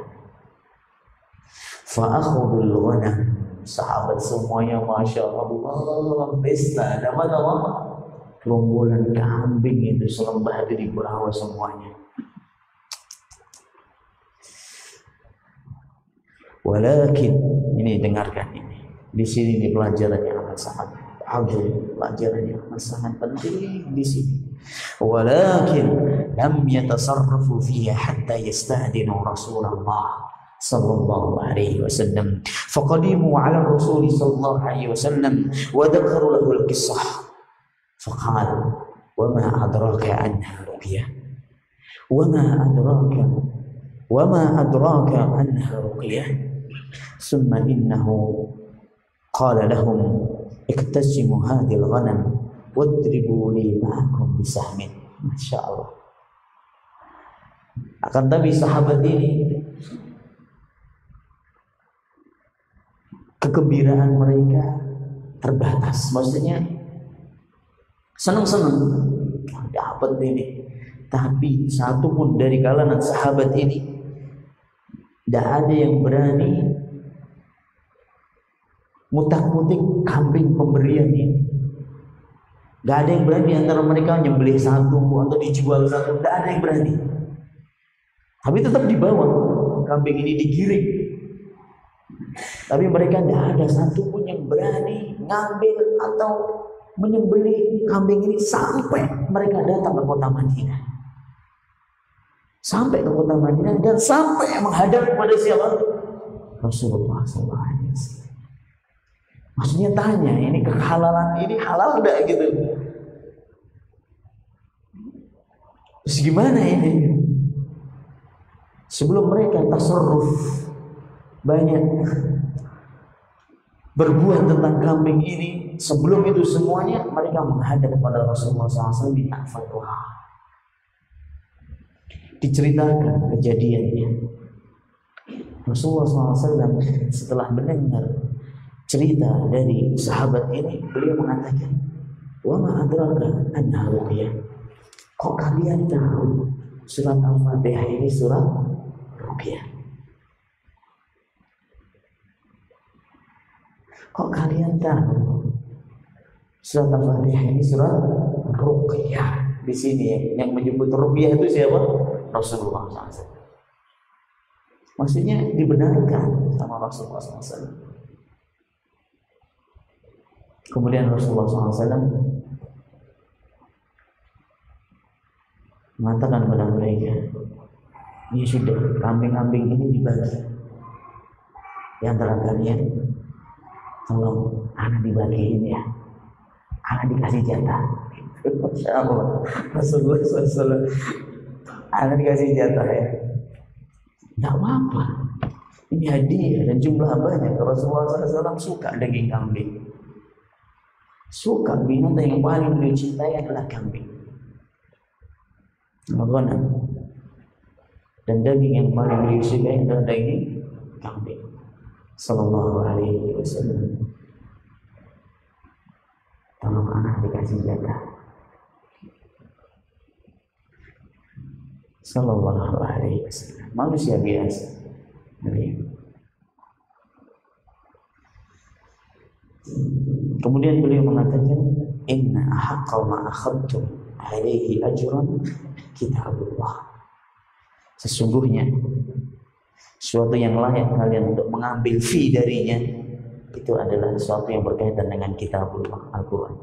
Fa'akhudul ghanam, sahabat semuanya Masya Allah pesta, ada mana-mana gerombolan kambing itu selembah itu dibawa semuanya. Walakin, ini dengarkan ini. Di sini ini pelajaran yang amat sangat agung, pelajaran yang amat sangat penting di sini. Walakin lam yatasarrafu fiha hatta yasta'dinu Rasulullah sallallahu alaihi wasallam. Faqadimu ala Rasul sallallahu alaihi wasallam wa dzakaru lahu al-qissah. Faqala, "Wa ma adraka anha ruqyah? Wa ma adraka anha ruqyah?" Summa innahu qala lahum iktasimu hadhil ghanam wadribu li ma'akum bisahmin. Masya Allah. Akan tapi sahabat ini kegembiraan mereka terbatas. Maksudnya senang-senang dapat ini, tapi satu pun dari kalangan sahabat ini tidak ada yang berani mutak-mutik kambing pemberian ini. Gak ada yang berani antara mereka nyembelih satu atau dijual satu. Gak ada yang berani. Tapi tetap dibawa kambing ini, digiring. Tapi mereka tidak ada satu pun yang berani ngambil atau menyembelih kambing ini sampai mereka datang ke kota Madinah. Sampai ke kota Madinah dan sampai menghadap kepada siapa? Rasulullah SAW. Maksudnya tanya, ini kehalalan ini halal enggak gitu? Terus gimana ini? Sebelum mereka tasarruf banyak berbuat tentang kambing ini, sebelum itu semuanya mereka menghadap kepada Rasulullah SAW minta fatwa. Diceritakan kejadiannya. Rasulullah SAW setelah mendengar cerita dari sahabat ini, beliau mengatakan, "Wa ma adraka anha ruqyah?" Kok kalian tahu surat Al-Fatihah ini surat ruqyah? Kok kalian tahu surat Al-Fatihah ini surat ruqyah? Di sini yang menyebut ruqyah itu siapa? Rasulullah SAW. Maksudnya dibenarkan sama Rasulullah SAW. Kemudian Rasulullah SAW mengatakan kepada mereka, "Ini sudah, kambing-kambing ini dibagi. Di antara kalian, tolong anak dibagiin ya. Anak dikasih jatah." Masya Allah, Rasulullah SAW, anak dikasih jatah ya. Tidak apa-apa. Ini hadiah dan jumlah banyak. Rasulullah SAW suka daging kambing. Suka, binatang yang paling beliau cintai adalah kambing. Ghanam. Dan daging yang paling beliau sukai adalah daging kambing. Sallallahu alaihi wasallam. Tolong anak dikasih jatah. Sallallahu alaihi wasallam. Manusia biasa. Kemudian beliau mengatakan, "Inna ahaqqa ma akhadtum alaihi ajran kitabullah." Sesungguhnya sesuatu yang layak kalian untuk mengambil fee darinya itu adalah sesuatu yang berkaitan dengan kitabullah, Al-Quran.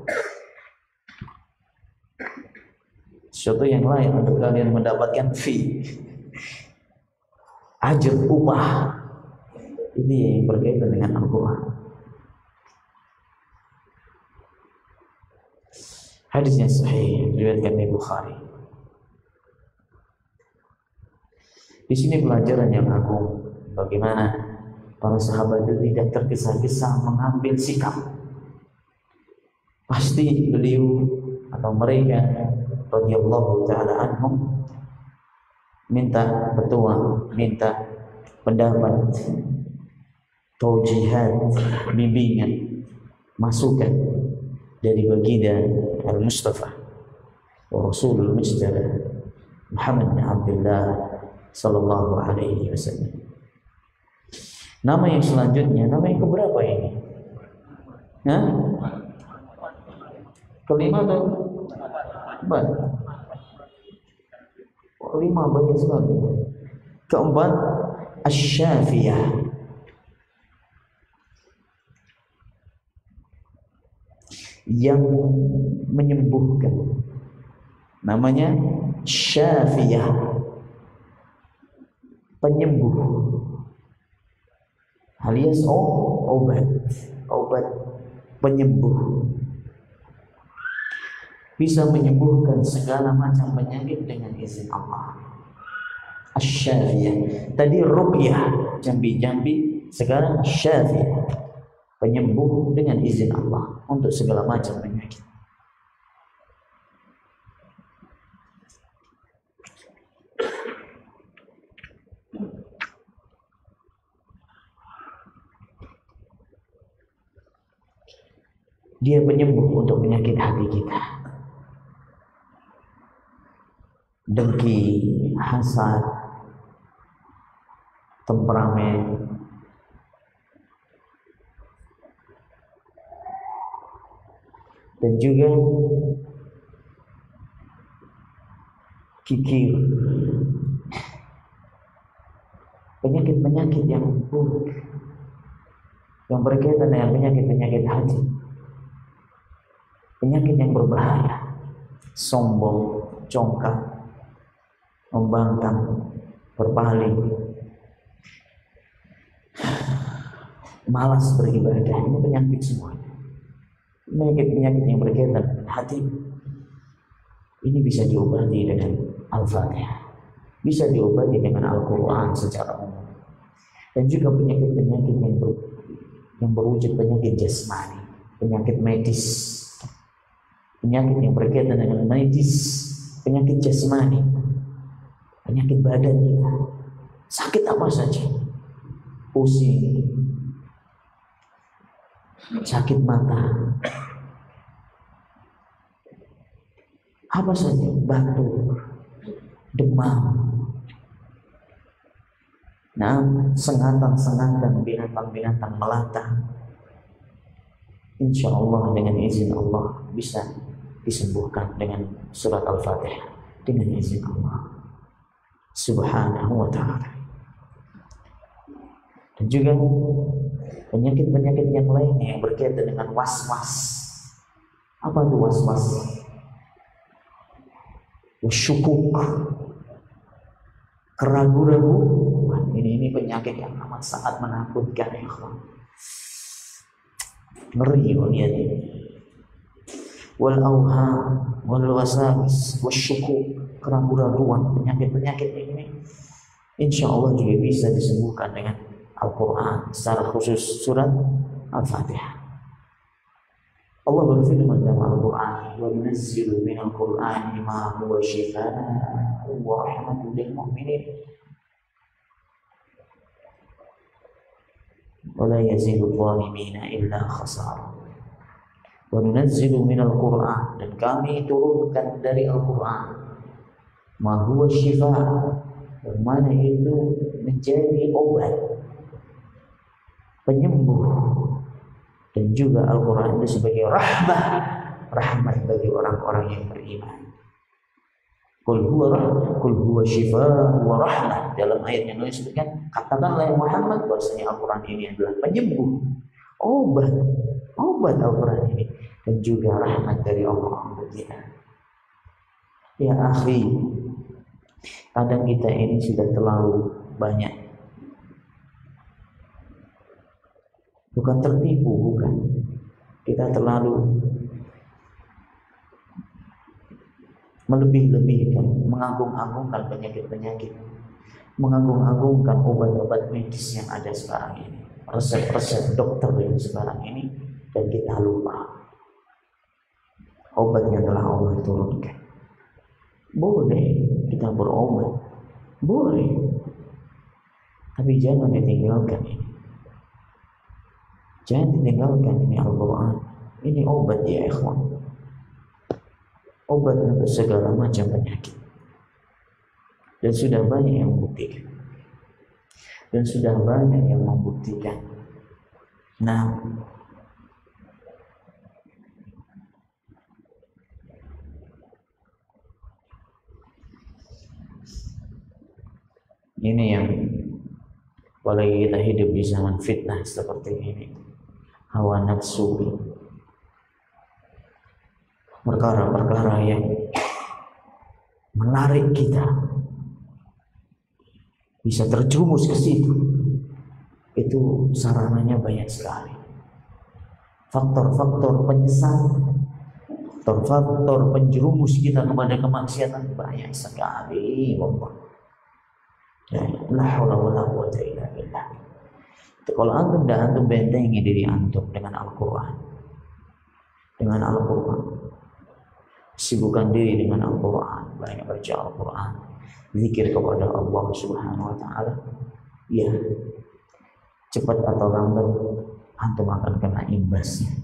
Sesuatu yang layak untuk kalian mendapatkan fee, ajar, upah, ini yang berkaitan dengan Al-Quran. Hadisnya sahih, diriwayatkan oleh Bukhari. Di sini pelajaran yang agung, bagaimana para sahabat itu tidak tergesa-gesa mengambil sikap. Pasti beliau atau mereka radhiyallahu taala anhum minta petua, minta pendapat, taujihat, bimbingan, masukan dari baginda Al-Mustafa wa Rasulul Mujtaba Muhammad bin Abdullah sallallahu alaihi wasallam. Nama yang selanjutnya, nama yang keberapa ini? Hah? Kelima atau keempat? Oh, 5 banyak sekali. Keempat, Asy-Syafiyah. Yang menyembuhkan. Namanya Syafiyah, penyembuh, alias obat penyembuh, bisa menyembuhkan segala macam penyakit dengan izin Allah. Asy-Syafiyah, tadi ruqyah, jambi-jambi, sekarang Syafiyah, penyembuh dengan izin Allah untuk segala macam penyakit. Dia penyembuh untuk penyakit hati kita. Dengki, hasad, temperamen, dan juga kikir, penyakit-penyakit yang buruk yang berkaitan dengan penyakit-penyakit hati, penyakit yang berbahaya, sombong, congkak, membangkang, berpaling, malas beribadah. Ini penyakit semua. Penyakit-penyakit yang berkaitan hati ini bisa diobati dengan Al-Fatihah, bisa diobati dengan Al-Quran secara umum, dan juga penyakit-penyakit yang berwujud penyakit jasmani, penyakit medis, penyakit yang berkaitan dengan medis, penyakit jasmani, penyakit badan kita, sakit apa saja, pusing, sakit mata, apa saja, batuk, demam, sengatan-sengatan binatang-binatang melata, insya Allah dengan izin Allah bisa disembuhkan dengan surat Al-Fatihah, dengan izin Allah Subhanahu wa ta'ala. Dan juga penyakit-penyakit yang lainnya yang berkaitan dengan was-was. Apa itu was-was? Syukuk, keraguan-raguan. Ini penyakit yang amat sangat menakutkan, ya Allah. Ngeri lihat ini. Wal auham wal wasawis wasyukuk, keraguan-raguan, penyakit-penyakit ini insya Allah juga bisa disembuhkan dengan Al-Quran, secara khusus surat Al-Fatihah. Allah berfirman dalam Al-Quran, wa nunazzilu minal Qur'ani ma huwa shifaa'un wa rahmatun lil mu'minin wa la yazidu adh-dhalimina illa khasara. Wa nunazzilu minal Qur'an, dan kami turunkan dari Al-Quran ma huwa shifaa', yang mana itu menjadi obat, penyembuh, dan juga Al-Quran itu sebagai rahmat bagi orang-orang yang beriman. Qul huwa shifaa wa rahmah. Dalam ayat yang lain disebutkan, katakanlah ya Muhammad bahwasanya Al-Quran ini adalah penyembuh, obat Al-Quran ini, dan juga rahmat dari Allah bagi kita. Ya akhi, kadang kita ini sudah terlalu banyak, bukan tertipu, bukan, kita terlalu melebih-lebihkan, mengagung-agungkan penyakit-penyakit, mengagung-agungkan obat-obat medis yang ada sekarang ini, resep-resep dokter yang sekarang ini, dan kita lupa obatnya telah Allah turunkan. Boleh kita berobat, boleh, tapi jangan ditinggalkan ini. Jangan ditinggalkan ini Al-Quran. Ini obat ya ikhwan, obat untuk segala macam penyakit. Dan sudah banyak yang membuktikan. Nah, ini yang apalagi kita hidup di zaman fitnah seperti ini, hawa nafsu, perkara-perkara yang menarik kita bisa terjerumus ke situ. Itu sarananya banyak sekali. Faktor-faktor penyesat, faktor penjerumus kita kepada kemaksiatan banyak sekali. La haula wala quwwata illa billah. Kalau antum dan antum bentengi diri antum dengan Al-Quran, sibukkan diri dengan Al-Quran, banyak baca Al-Quran, zikir kepada Allah Subhanahu wa taala, ya, cepat atau lambat antum akan kena imbasnya.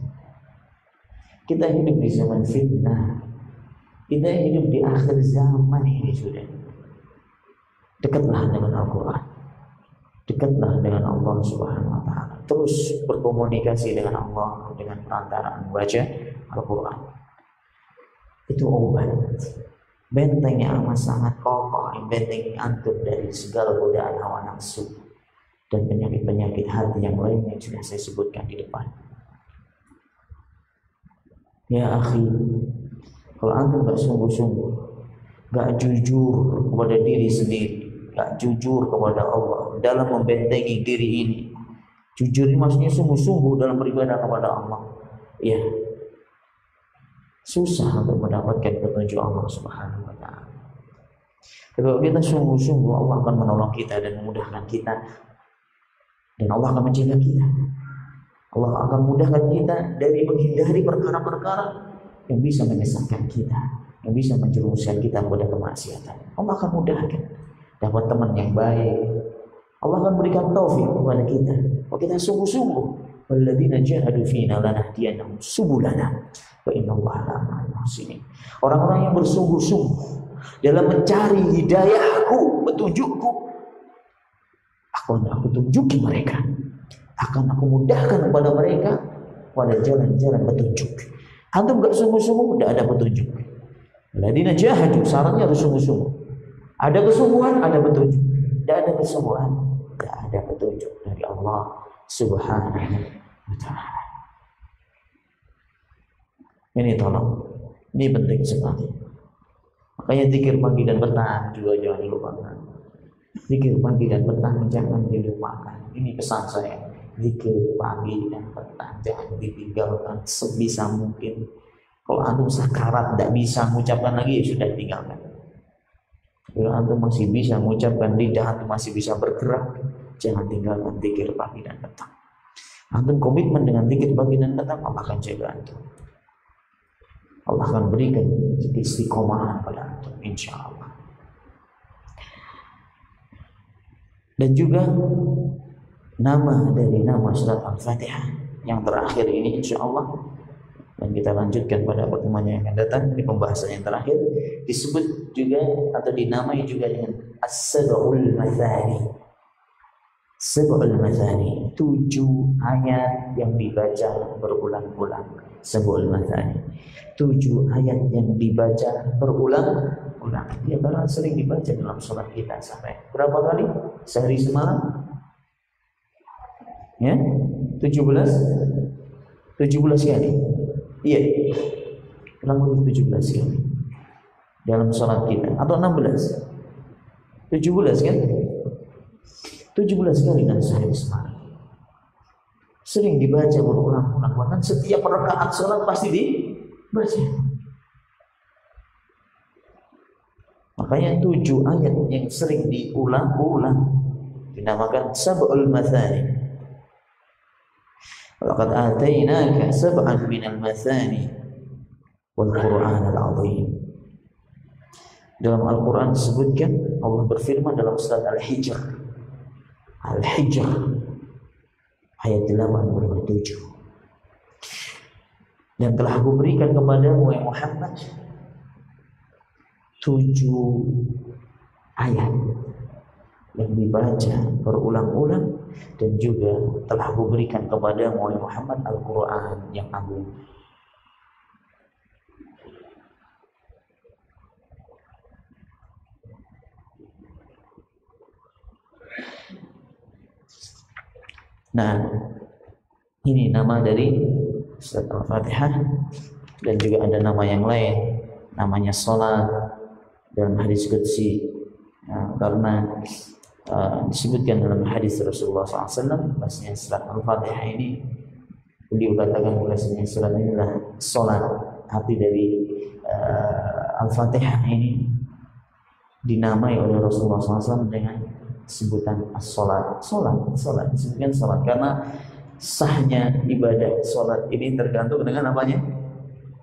Kita hidup di zaman fitnah, kita hidup di akhir zaman ini sudah. Dekatlah dengan Al-Quran, dekatlah dengan Allah Subhanahu wa taala, terus berkomunikasi dengan Allah dengan perantaraan baca Al-Quran. Itu obat, benteng yang amat sangat kokoh, benteng antum dari segala godaan hawa nafsu dan penyakit-penyakit hati yang lain yang sudah saya sebutkan di depan. Ya akhi, kalau antum gak sungguh-sungguh, gak jujur kepada diri sendiri, gak jujur kepada Allah dalam membentengi diri ini, jujur ini maksudnya sungguh-sungguh dalam beribadah kepada Allah, ya, susah untuk mendapatkan petunjuk Allah Subhanahu wa taala. Kalau kita sungguh-sungguh, Allah akan menolong kita dan memudahkan kita, dan Allah akan menjaga kita. Allah akan mudahkan kita dari menghindari perkara-perkara yang bisa menyesatkan kita, yang bisa menjerumuskan kita kepada kemaksiatan. Allah akan mudahkan, dapat teman yang baik. Allah akan berikan taufik kepada kita. Kalau kita sungguh-sungguh, walladzina jahadu fina lanahdiyannahum subulana wa innallaha la'al muhsinin. Orang-orang yang bersungguh-sungguh dalam mencari hidayahku, petunjukku, akan aku tunjuki mereka, akan aku mudahkan kepada mereka pada jalan-jalan petunjuk. Antum gak sungguh-sungguh, tidak ada petunjuk. Walladzina jahadu, syaratnya harus sungguh-sungguh. Ada kesungguhan, ada petunjuk. Tidak ada kesungguhan, tidak ada petunjuk dari Allah Subhanahu wa taala. Ini tolong, ini penting sekali. Makanya zikir pagi dan petang juga jangan dilupakan. Zikir pagi dan petang jangan dilupakan. Ini pesan saya. Zikir pagi dan petang jangan ditinggalkan sebisa mungkin. Kalau antum sakarat tidak bisa mengucapkan lagi, ya sudah tinggalkan. Kalau antum masih bisa mengucapkan, lidah antum masih bisa bergerak, jangan tinggalkan zikir pagi dan petang. Antum komitmen dengan zikir pagi dan petang, Allah akan jaga antum. Allah akan berikan istiqomahan pada antum, insya Allah. Dan juga nama dari nama surat Al-Fatihah yang terakhir ini, insya Allah, dan kita lanjutkan pada pertemuan yang akan datang di pembahasan yang terakhir, disebut juga atau dinamai juga dengan As-Sab'ul Mathani. Sab'ul Mathani, 7 ayat yang dibaca berulang-ulang. Sab'ul Mathani, 7 ayat yang dibaca berulang-ulang. Ya, karena sering dibaca dalam sholat kita sampai berapa kali? Sehari semalam? Ya, 17 kali. Iya, kurang lebih 17 kali dalam sholat kita, atau 16, 17 kan? 17 kali dalam sehari semalam. Sering dibaca berulang-ulang, bahkan setiap rakaat sholat pasti dibaca. Makanya 7 ayat yang sering diulang-ulang dinamakan Sab'ul Mathani. Laqad atainaka sab'an minal mathani wal Qur'anal 'azim. Dalam Al-Quran disebutkan, Allah berfirman dalam surat Al-Hijr ayat 87. Dan telah aku berikan kepadamu, ya Muhammad, 7 ayat yang dibaca berulang-ulang, dan juga telah kuberikan kepada Muhammad Al-Quran yang agung. Nah, ini nama dari surat Al-Fatihah, dan juga ada nama yang lain, namanya salat dalam hadis qudsi. Karena disebutkan dalam hadis Rasulullah SAW, bahasanya surat Al-Fatihah ini, beliau katakan bahasanya surat ini adalah salat. Arti dari Al-Fatihah ini dinamai oleh Rasulullah SAW dengan sebutan as-salat. Salat disebutkan salat karena sahnya ibadah salat ini tergantung dengan apanya?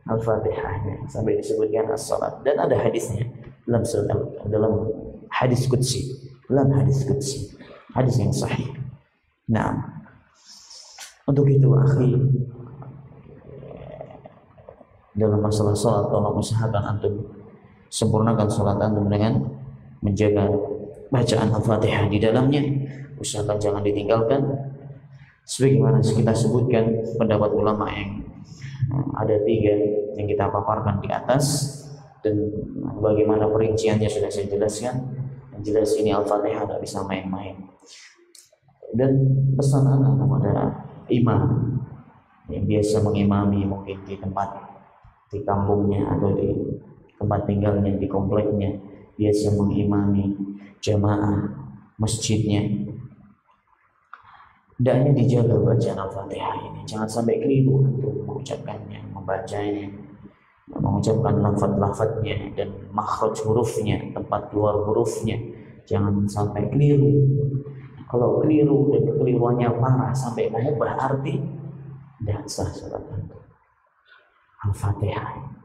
Al-Fatihahnya, sampai disebutkan as-salat. Dan ada hadisnya dalam hadis qudsi, hadis yang sahih. Nah, untuk itu akhi, dalam masalah salat, tolong usahakan antum sempurnakan salat antum dengan menjaga bacaan Al-Fatihah di dalamnya. Usahakan jangan ditinggalkan. Sebagaimana kita sebutkan pendapat ulama yang ada 3 yang kita paparkan di atas, dan bagaimana perinciannya sudah saya jelaskan. Yang jelas ini Al-Fatihah tidak bisa main-main. Dan pesan anak kepada imam yang biasa mengimami, mungkin di tempat di kampungnya atau di tempat tinggalnya, di kompleknya, biasa mengimami jamaah masjidnya, hendaknya dijaga bacaan Al-Fatihah ini. Jangan sampai keliru untuk mengucapkannya, membacanya, mengucapkan lafaz-lafaznya dan makhraj hurufnya, tempat keluar hurufnya. Jangan sampai keliru. Kalau keliru dan kekeliruannya parah sampai mengubah arti, tidak sah salat Al-Fatihah.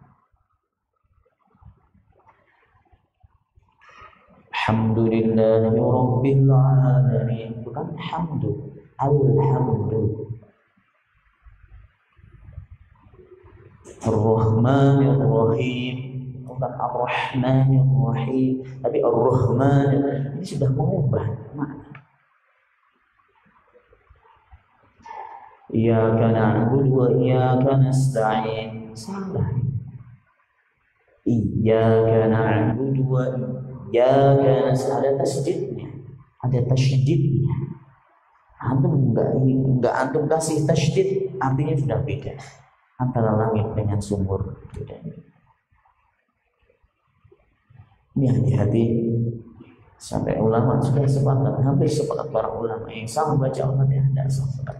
Alhamdulillahi Rabbil Alamin, bukan hamdu, alhamdu. Ar-Rahmanir Rahim, bukan Ar-Rahmanir Rahim, tapi Ar-Rahman. Ini sudah mengubah makna. Iyyaka na'budu wa iyyaka nasta'in, salah. Iyyaka na'budu wa iyyaka nasta'in, ada tasydidnya. Antum enggak antum kasih tasydid, artinya sudah beda antara langit dengan sumur. Ini hati-hati. Sampai ulama sudah sepakat, hampir sepakat para ulama yang sama baca Al-Fatihah tidak sepakat.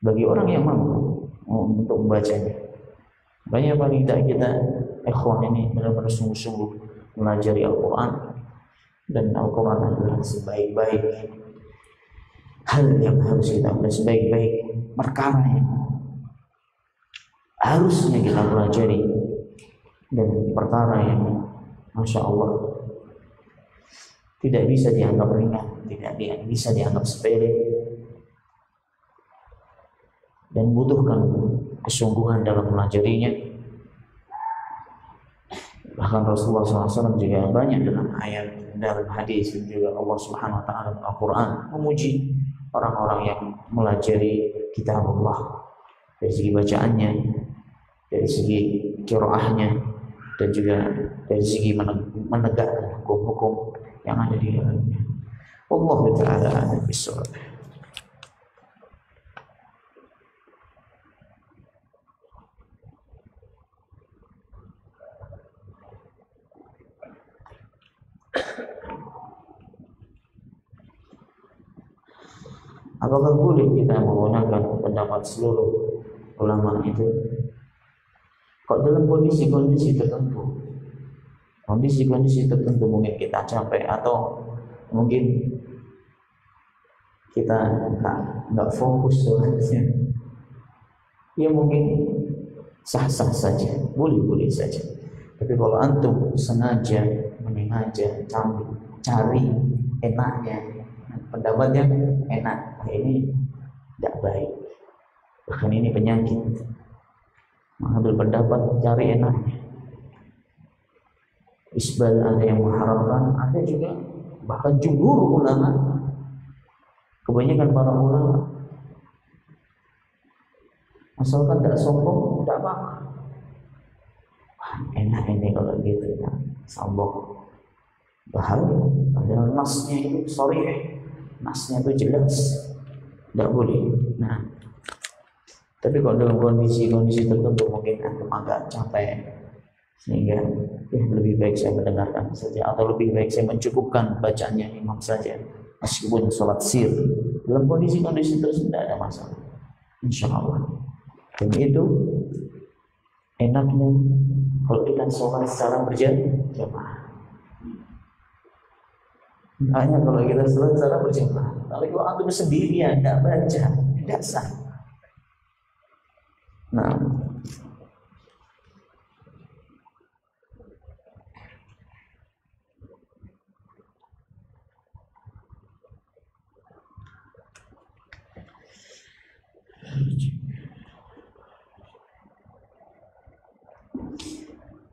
Bagi orang yang mampu untuk membacanya. Banyak paling tidak kita ikhwan ini benar-benar sungguh-sungguh melajari Al-Quran, dan Al-Quran adalah sebaik-baik hal yang harus kita pelajari, sebaik-baik perkara yang harusnya kita pelajari, dan perkara yang Masya Allah tidak bisa dianggap ringan, tidak bisa dianggap sepele, dan butuhkan kesungguhan dalam melajarinya. Bahkan Rasulullah SAW juga banyak dalam ayat, dalam hadis, juga Allah Subhanahu Wa Taala Al-Quran memuji orang-orang yang melajari kitab Allah, dari segi bacaannya, dari segi qiraahnya, dan juga dari segi menegakkan hukum-hukum yang ada di dalamnya. Wallahu ta'ala a'lam bishawab. Apakah boleh kita menggunakan pendapat seluruh ulama itu? Kok dalam kondisi-kondisi tertentu, mungkin kita capek, atau mungkin kita nggak fokus soalnya, ya mungkin sah-sah saja, boleh-boleh saja. Tapi kalau antum sengaja menyengaja cari enaknya, pendapat yang enak, ini tidak baik, bahkan ini penyakit. Mengambil pendapat cari enaknya, isbal, ada yang mengharamkan, ada juga bahkan jumhur ulama, kebanyakan para ulama, asalkan tidak sombong tidak apa-apa. Wah, enak ini kalau gitu ya, sombong bahaya. Padahal nasnya itu nasnya itu jelas tidak boleh. Nah, tapi kalau dalam kondisi-kondisi tertentu mungkin antum agak capek, sehingga lebih baik saya mendengarkan saja, atau lebih baik saya mencukupkan bacaannya imam saja meskipun sholat sir. Dalam kondisi-kondisi tersebut tidak ada masalah, insya Allah. Dan itu enaknya kalau kita sholat secara berjamaah. Hanya kalau kita sholat secara berjamaah. Kalau antum sendirian tidak baca, tidak sah. Nah,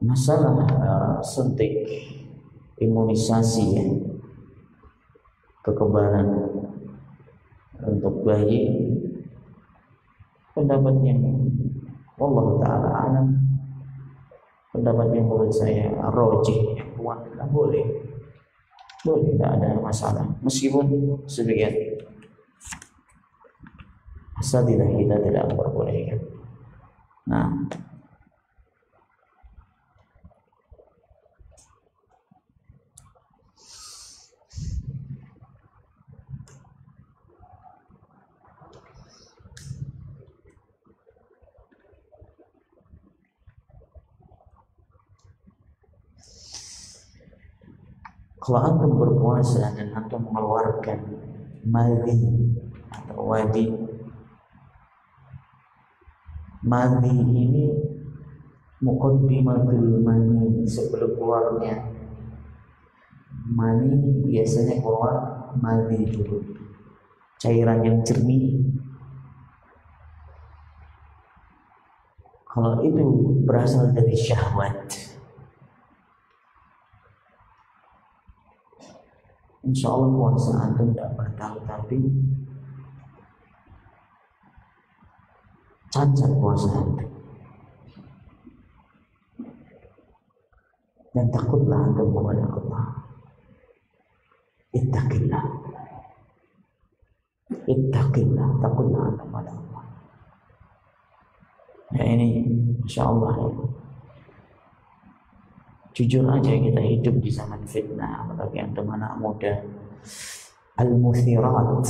masalah suntik imunisasi ya, kekebalan untuk bayi, pendapat yang Allah Ta'ala alam, pendapat yang menurut saya rojih, yang kuat, boleh, tidak ada masalah, meskipun sebagian asatidzah kita tidak memperbolehkan. Nah, kalau antum berpuasa dan antum mengeluarkan madhi atau wadi, madhi ini muqaddimatul mani, sebelum keluarnya mani biasanya keluar madhi dulu, cairan yang jernih. Kalau itu berasal dari syahwat, insya Allah puasa antum tidak batal, tapi cacat puasa antum. Dan takutlah antum kepada Allah. Ittaqillah, takutlah antum kepada Allah. Ya ini, insya Allah ya. Jujur aja kita hidup di zaman fitnah, apalagi antum anak muda. Al-muthirat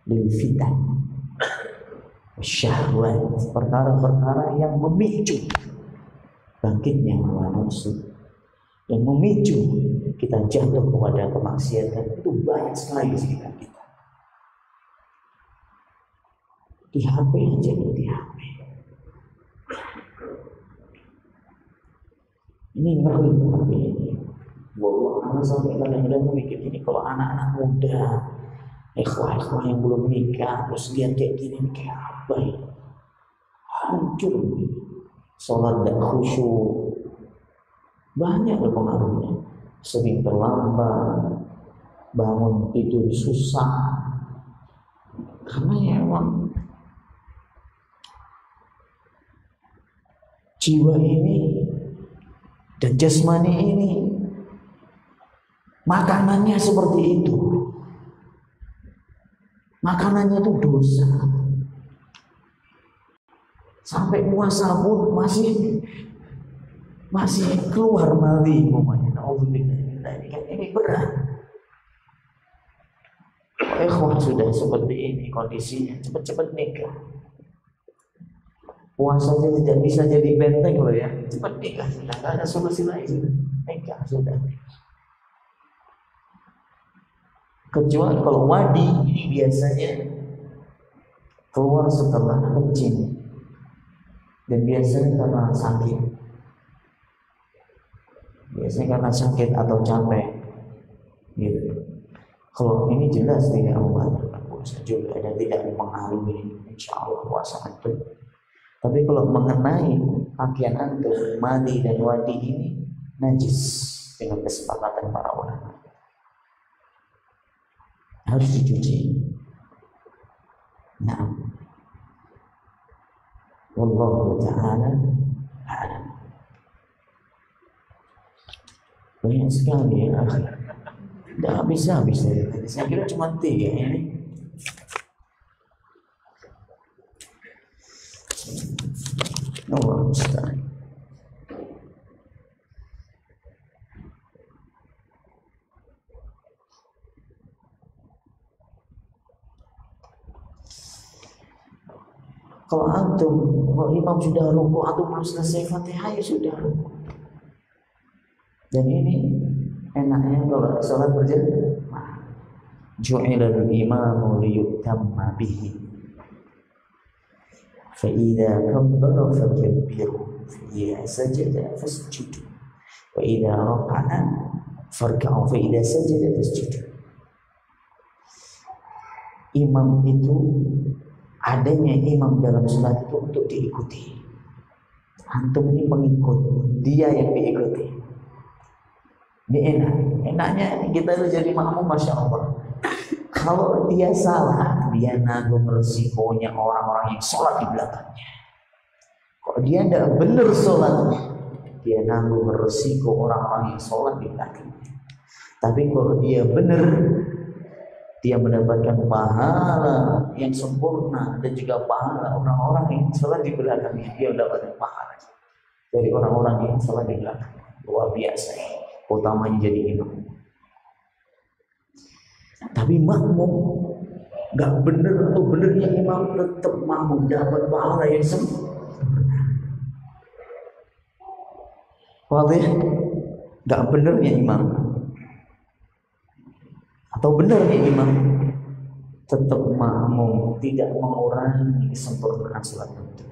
lil fitnah, syahwat, perkara-perkara yang memicu bangkitnya hawa nafsu, yang memicu kita jatuh kepada kemaksiatan, itu banyak sekali di sekitar kita. Di HP aja, di HP. Ini ngeri HP ini. Wallah, anak sampai kadang-kadang mikir ini kalau anak-anak muda, ikhwah yang belum menikah, terus lihat kayak gini, kayak apa ya? Hancur ini. Sholat dan khusyuk, banyak pengaruhnya. Sering terlambat, bangun tidur susah, karena ya emang jiwa ini dan jasmani ini makanannya seperti itu. Makanannya itu dosa. Sampai puasa pun masih keluar madhi umpamanya. Ini berat. Kalau sudah seperti ini kondisinya, cepat-cepat nikah. Puasanya tidak bisa jadi benteng loh ya. Cepat nikah, sudah nggak ada solusi lain. Nikah sudah. Kecuali kalau wadi ini biasanya keluar setelah kencing, dan biasanya karena sakit. Biasanya karena sakit atau capek, gitu. Kalau ini jelas tidak membatalkan puasa juga dan tidak mempengaruhi insya Allah puasa antum. Tapi kalau mengenai pakaian antum, mandi dan wadi ini, najis dengan kesepakatan para ulama. Harus dicuci. Nah, wallahu ta'ala a'lam. Banyak sekali ya. Tidak habis-habis dari tadi. Saya kira cuma 3 ini. Allah musta'an. Kalau antum, kalau imam sudah rukuk, antum belum selesai Fatihah, ya sudah rukuk. Dan ini enaknya kalau sholat berjamaah. Ju'ilal imamu liyutamma bihi. Fa'idha kabbara fakabbiru. Fa'idha sajada fasjudu. Fa'idha raka'a farka'u. Fa'idha sajada fasjudu. Imam itu, adanya imam dalam sholat itu untuk diikuti. Antum ini pengikut, dia yang diikuti. Ini enak. Enaknya kita itu jadi makmum, Masya Allah. Kalau dia salah, dia nanggung resikonya orang-orang yang sholat di belakangnya. Kalau dia tidak benar sholatnya, dia nanggung resiko orang-orang yang sholat di belakangnya. Tapi kalau dia benar, dia mendapatkan pahala yang sempurna dan juga pahala orang-orang yang sholat di belakangnya. Dia mendapatkan pahala dari orang-orang yang sholat di belakangnya. Luar biasa, utamanya jadi imam. Tapi makmum nggak bener atau benernya imam, tetap makmum dapat pahala yang sempurna. Walih, nggak benernya imam atau benarnya imam, tetap makmum tidak mengurangi kesempurnaan sholat itu.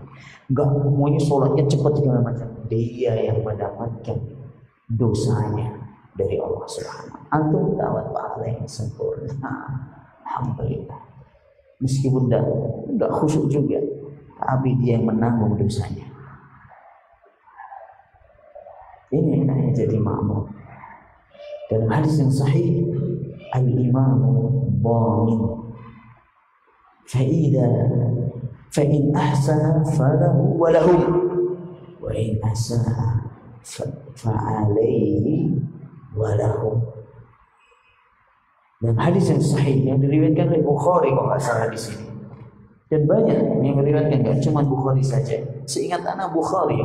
Enggak semuanya sholatnya cepat segala macam. Dia yang mendapatkan dosanya dari Allah Subhanahu. Antum dapat pahala yang sempurna. Alhamdulillah. Meskipun enggak khusyuk juga, tapi dia yang menanggung dosanya. Ini yang jadi makmum. Dalam hadis yang sahih, al-imamu dhamin. Fa'in ahsana falahu walahum, wa in asa'a fa'alaihi walahum. Dan hadis yang sahih yang diriwayatkan oleh Bukhari kalau nggak salah di sini. Dan banyak yang meriwayatkan, nggak cuma Bukhari saja. Seingat anak Bukhari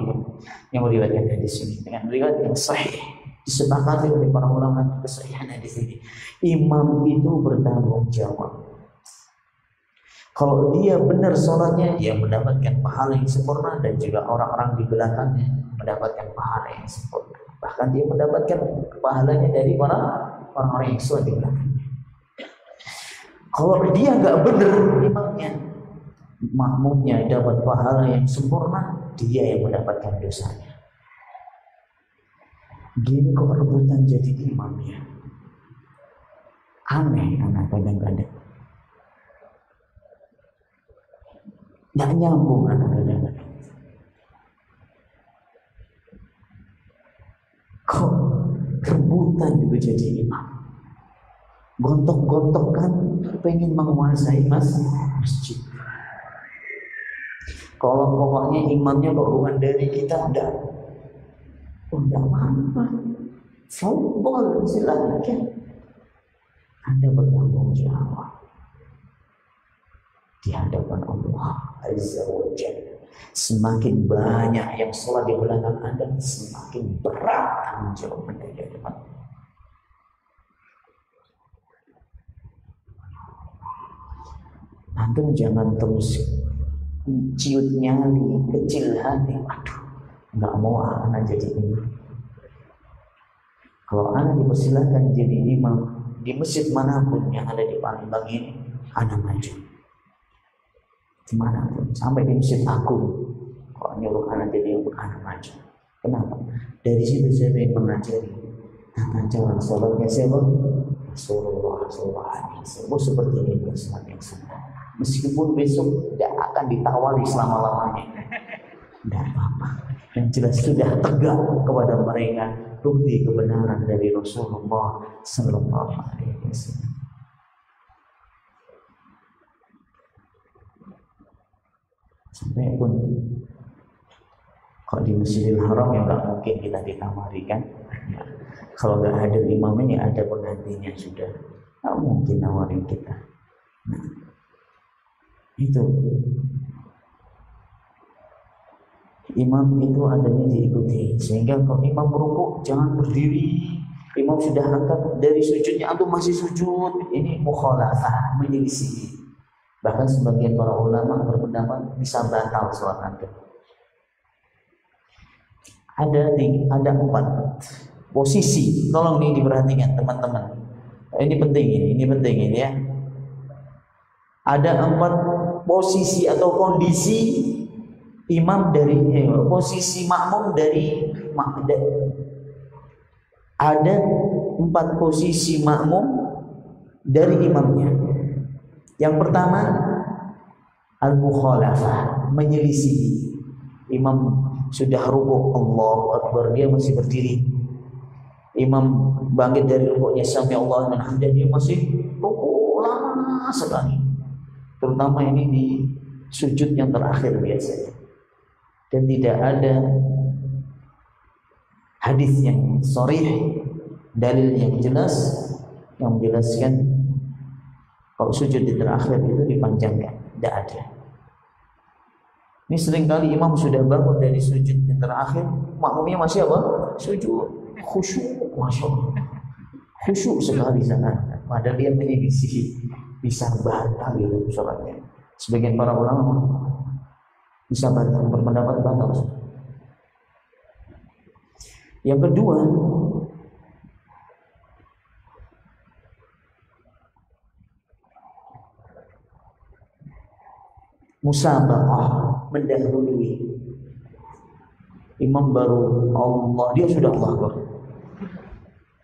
yang meriwayatkan hadis ini dengan riwayat yang sahih, disepakati oleh para ulama kesahihan hadis ini. Imam itu bertanggung jawab. Kalau dia benar sholatnya, dia mendapatkan pahala yang sempurna, dan juga orang-orang di belakangnya mendapatkan pahala yang sempurna. Bahkan dia mendapatkan pahalanya dari orang-orang yang sholat di belakangnya. Kalau dia nggak benar imamnya, makmumnya dapat pahala yang sempurna, dia yang mendapatkan dosanya. Gini kok rebutan jadi imam ya? Aneh anak kadang-kadang. Nggak nyambung anak kadang-kadang. Kok rebutan juga jadi imam? Gontok-gontok kan pengen menguasai masjid. Kalau pokoknya imamnya kok bukan dari kita, enggak apa-apa. Fadhol, silakan. Anda bertanggung jawab di hadapan Allah Azza wa Jalla. Semakin banyak yang sholat di belakang Anda, semakin berat tanggung jawab Anda di hadapan Allah. Antum jangan terus ciut nyali, kecil hati. Aduh, nggak mau anak jadi imam. Kalau anak dipersilakan jadi imam di masjid manapun yang ada di Palembang ini, anak maju. Dimanapun, sampai di masjid aku, kalau nyuruh anak jadi imam, anak maju. Kenapa? Dari situ saya ingin mengajari tata cara sholatnya siapa? Rasulullah SAW. Seperti ini sholat yang sunnah. Meskipun besok tidak akan ditawari selama-lamanya, tidak apa-apa. Yang jelas sudah tegak kepada mereka bukti kebenaran dari Rasulullah Sallallahu Alaihi Wasallam. Sampai pun kalau di Masjidil Haram ya nggak mungkin kita ditamari kan. Kalau nggak ada imamnya ya ada penggantinya sudah. Nggak mungkin nawarin kita. Nah, itu imam itu adanya diikuti. Sehingga kalau imam rukuk jangan berdiri. Imam sudah angkat dari sujudnya, antum masih sujud. Ini mukhalafah, menyelisih. Bahkan sebagian para ulama berpendapat bisa batal sholat antum. Ada 4 posisi. Tolong ini diperhatikan teman-teman. Ini penting ini ya. Ada 4 posisi atau kondisi imam dari posisi makmum dari ada 4 posisi makmum dari imamnya. Yang pertama al-mukhalafah, menyelisih. Imam sudah rukuk, Allahu Akbar, dia masih berdiri. Imam bangkit dari rukuknya, sami Allahu liman hamidah, dia masih rukuk lama sekali. Terutama ini di sujud yang terakhir biasanya. Dan tidak ada hadis yang sharih, dalil yang jelas yang menjelaskan kalau sujud di terakhir itu dipanjangkan. Tidak ada. Ini seringkali imam sudah bangun dari sujud yang terakhir, makmumnya masih apa? Sujud, khusyuk, masya Allah, khusyuk sekali sangat. Padahal dia menyelisih, bisa batal gitu sholatnya. Sebagian para ulama bisa batal, berpendapat batal. Yang kedua, musabaqah, mendahului. Imam baru Allah, dia sudah Allah Akbar.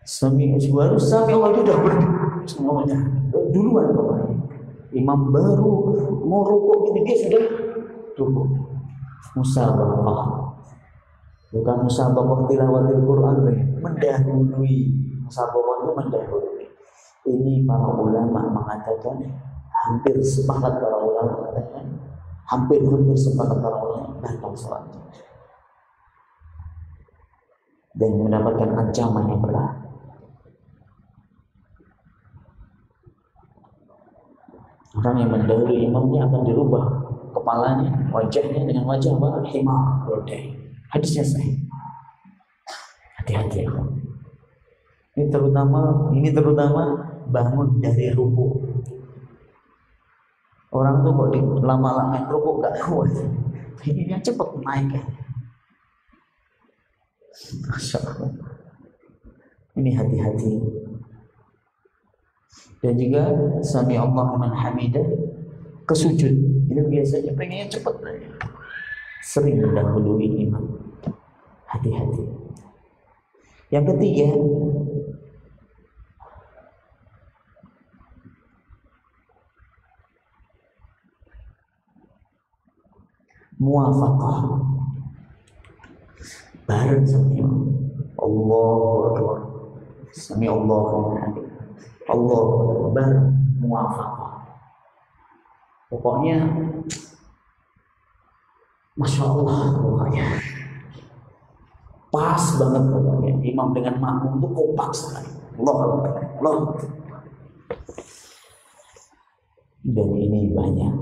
Sami Allah dia sudah berdiri semuanya. Duluan pokoknya. Imam baru mau rukuk gitu, dia sudah rukuk. Musabaqah. Bukan musabaqah tilawatil Quran, mendahului. Musabaqah itu mendahului. Ini para ulama mengatakan, hampir sepakat para ulama mengatakan, hampir sepakat para ulama batal sholatnya dan mendapatkan ancaman yang berat. Orang yang mendahului imamnya akan dirubah kepalanya, wajahnya dengan wajah apa? Himar, rodai. Hadisnya sahih. Hati-hati. Ini terutama bangun dari rukuk. Orang tuh kok lama-lama rukuk gak kuat. Ini yang cepat naik kan. Masya Allah. Ini hati-hati. Dan juga sami Allah liman hamidah ke sujud. Ini biasanya pengennya cepat. Sering mendahului imam. Hati-hati. Yang ketiga, muwafaqah, bareng sama imam. Allahu Akbar, sami Allahu liman hamidah, Allahu Akbar, bareng, muwafaqah. Pokoknya Masya Allah, pokoknya pas banget pokoknya. Imam dengan makmum itu kompak sekali. Allahu Akbar, Allahu Akbar. Dan ini banyak.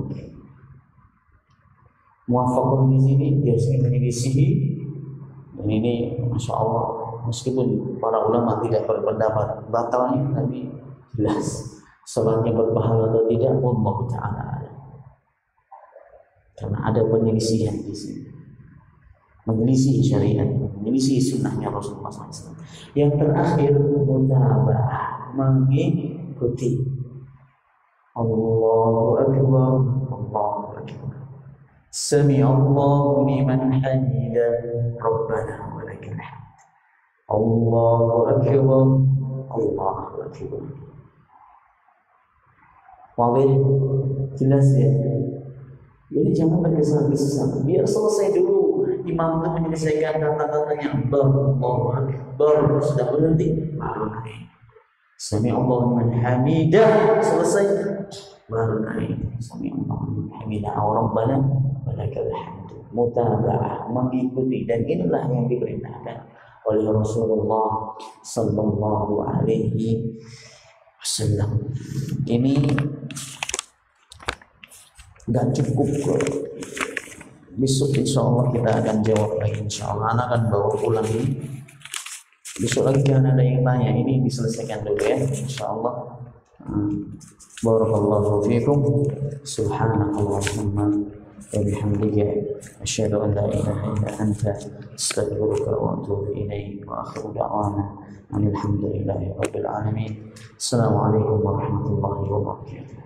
Muwafaqah di sini biasanya menyelisihi, dan ini Masya Allah, meskipun para ulama tidak berpendapat batalnya, tapi jelas sholatnya berpahala atau tidak, Allah Ta'ala, karena ada penyelisihan di sini, menyelisih syariat, menyelisih sunnahnya Rasulullah SAW. Yang terakhir, mutaba'ah, mengikuti. Allahu Akbar, Allahu Akbar. Sami Allahu liman hamidah, Rabbana wa lakal hamd. Allahu Akbar, Allahu Akbar. Walih, jelas ya. Jadi jangan tergesa-gesa, biar selesai dulu. Imam itu menyelesaikan kata-katanya, Allahu Akbar, sudah berhenti, baru naik. Sami Allahu liman hamidah, selesai, baru naik. Sami Allahu liman hamidah, Rabbana walakal hamdu. Mutaba'ah, mengikuti, dan inilah yang diperintahkan oleh Rasulullah sallallahu alaihi wasallam. Ini nggak cukup. Besok insya Allah kita akan jawab lagi. Insya Allah anak akan bawa pulang ini. Besok lagi jangan ada yang tanya. Ini diselesaikan dulu ya. Insya Allah. Barakallahu fiikum. Subhanakallahumma wa bihamdika asyhadu an la ilaha illa anta astaghfiruka wa atubu ilaik. Wa akhiru da'wana alhamdulillahi rabbil alamin. Assalamualaikum warahmatullahi wabarakatuh.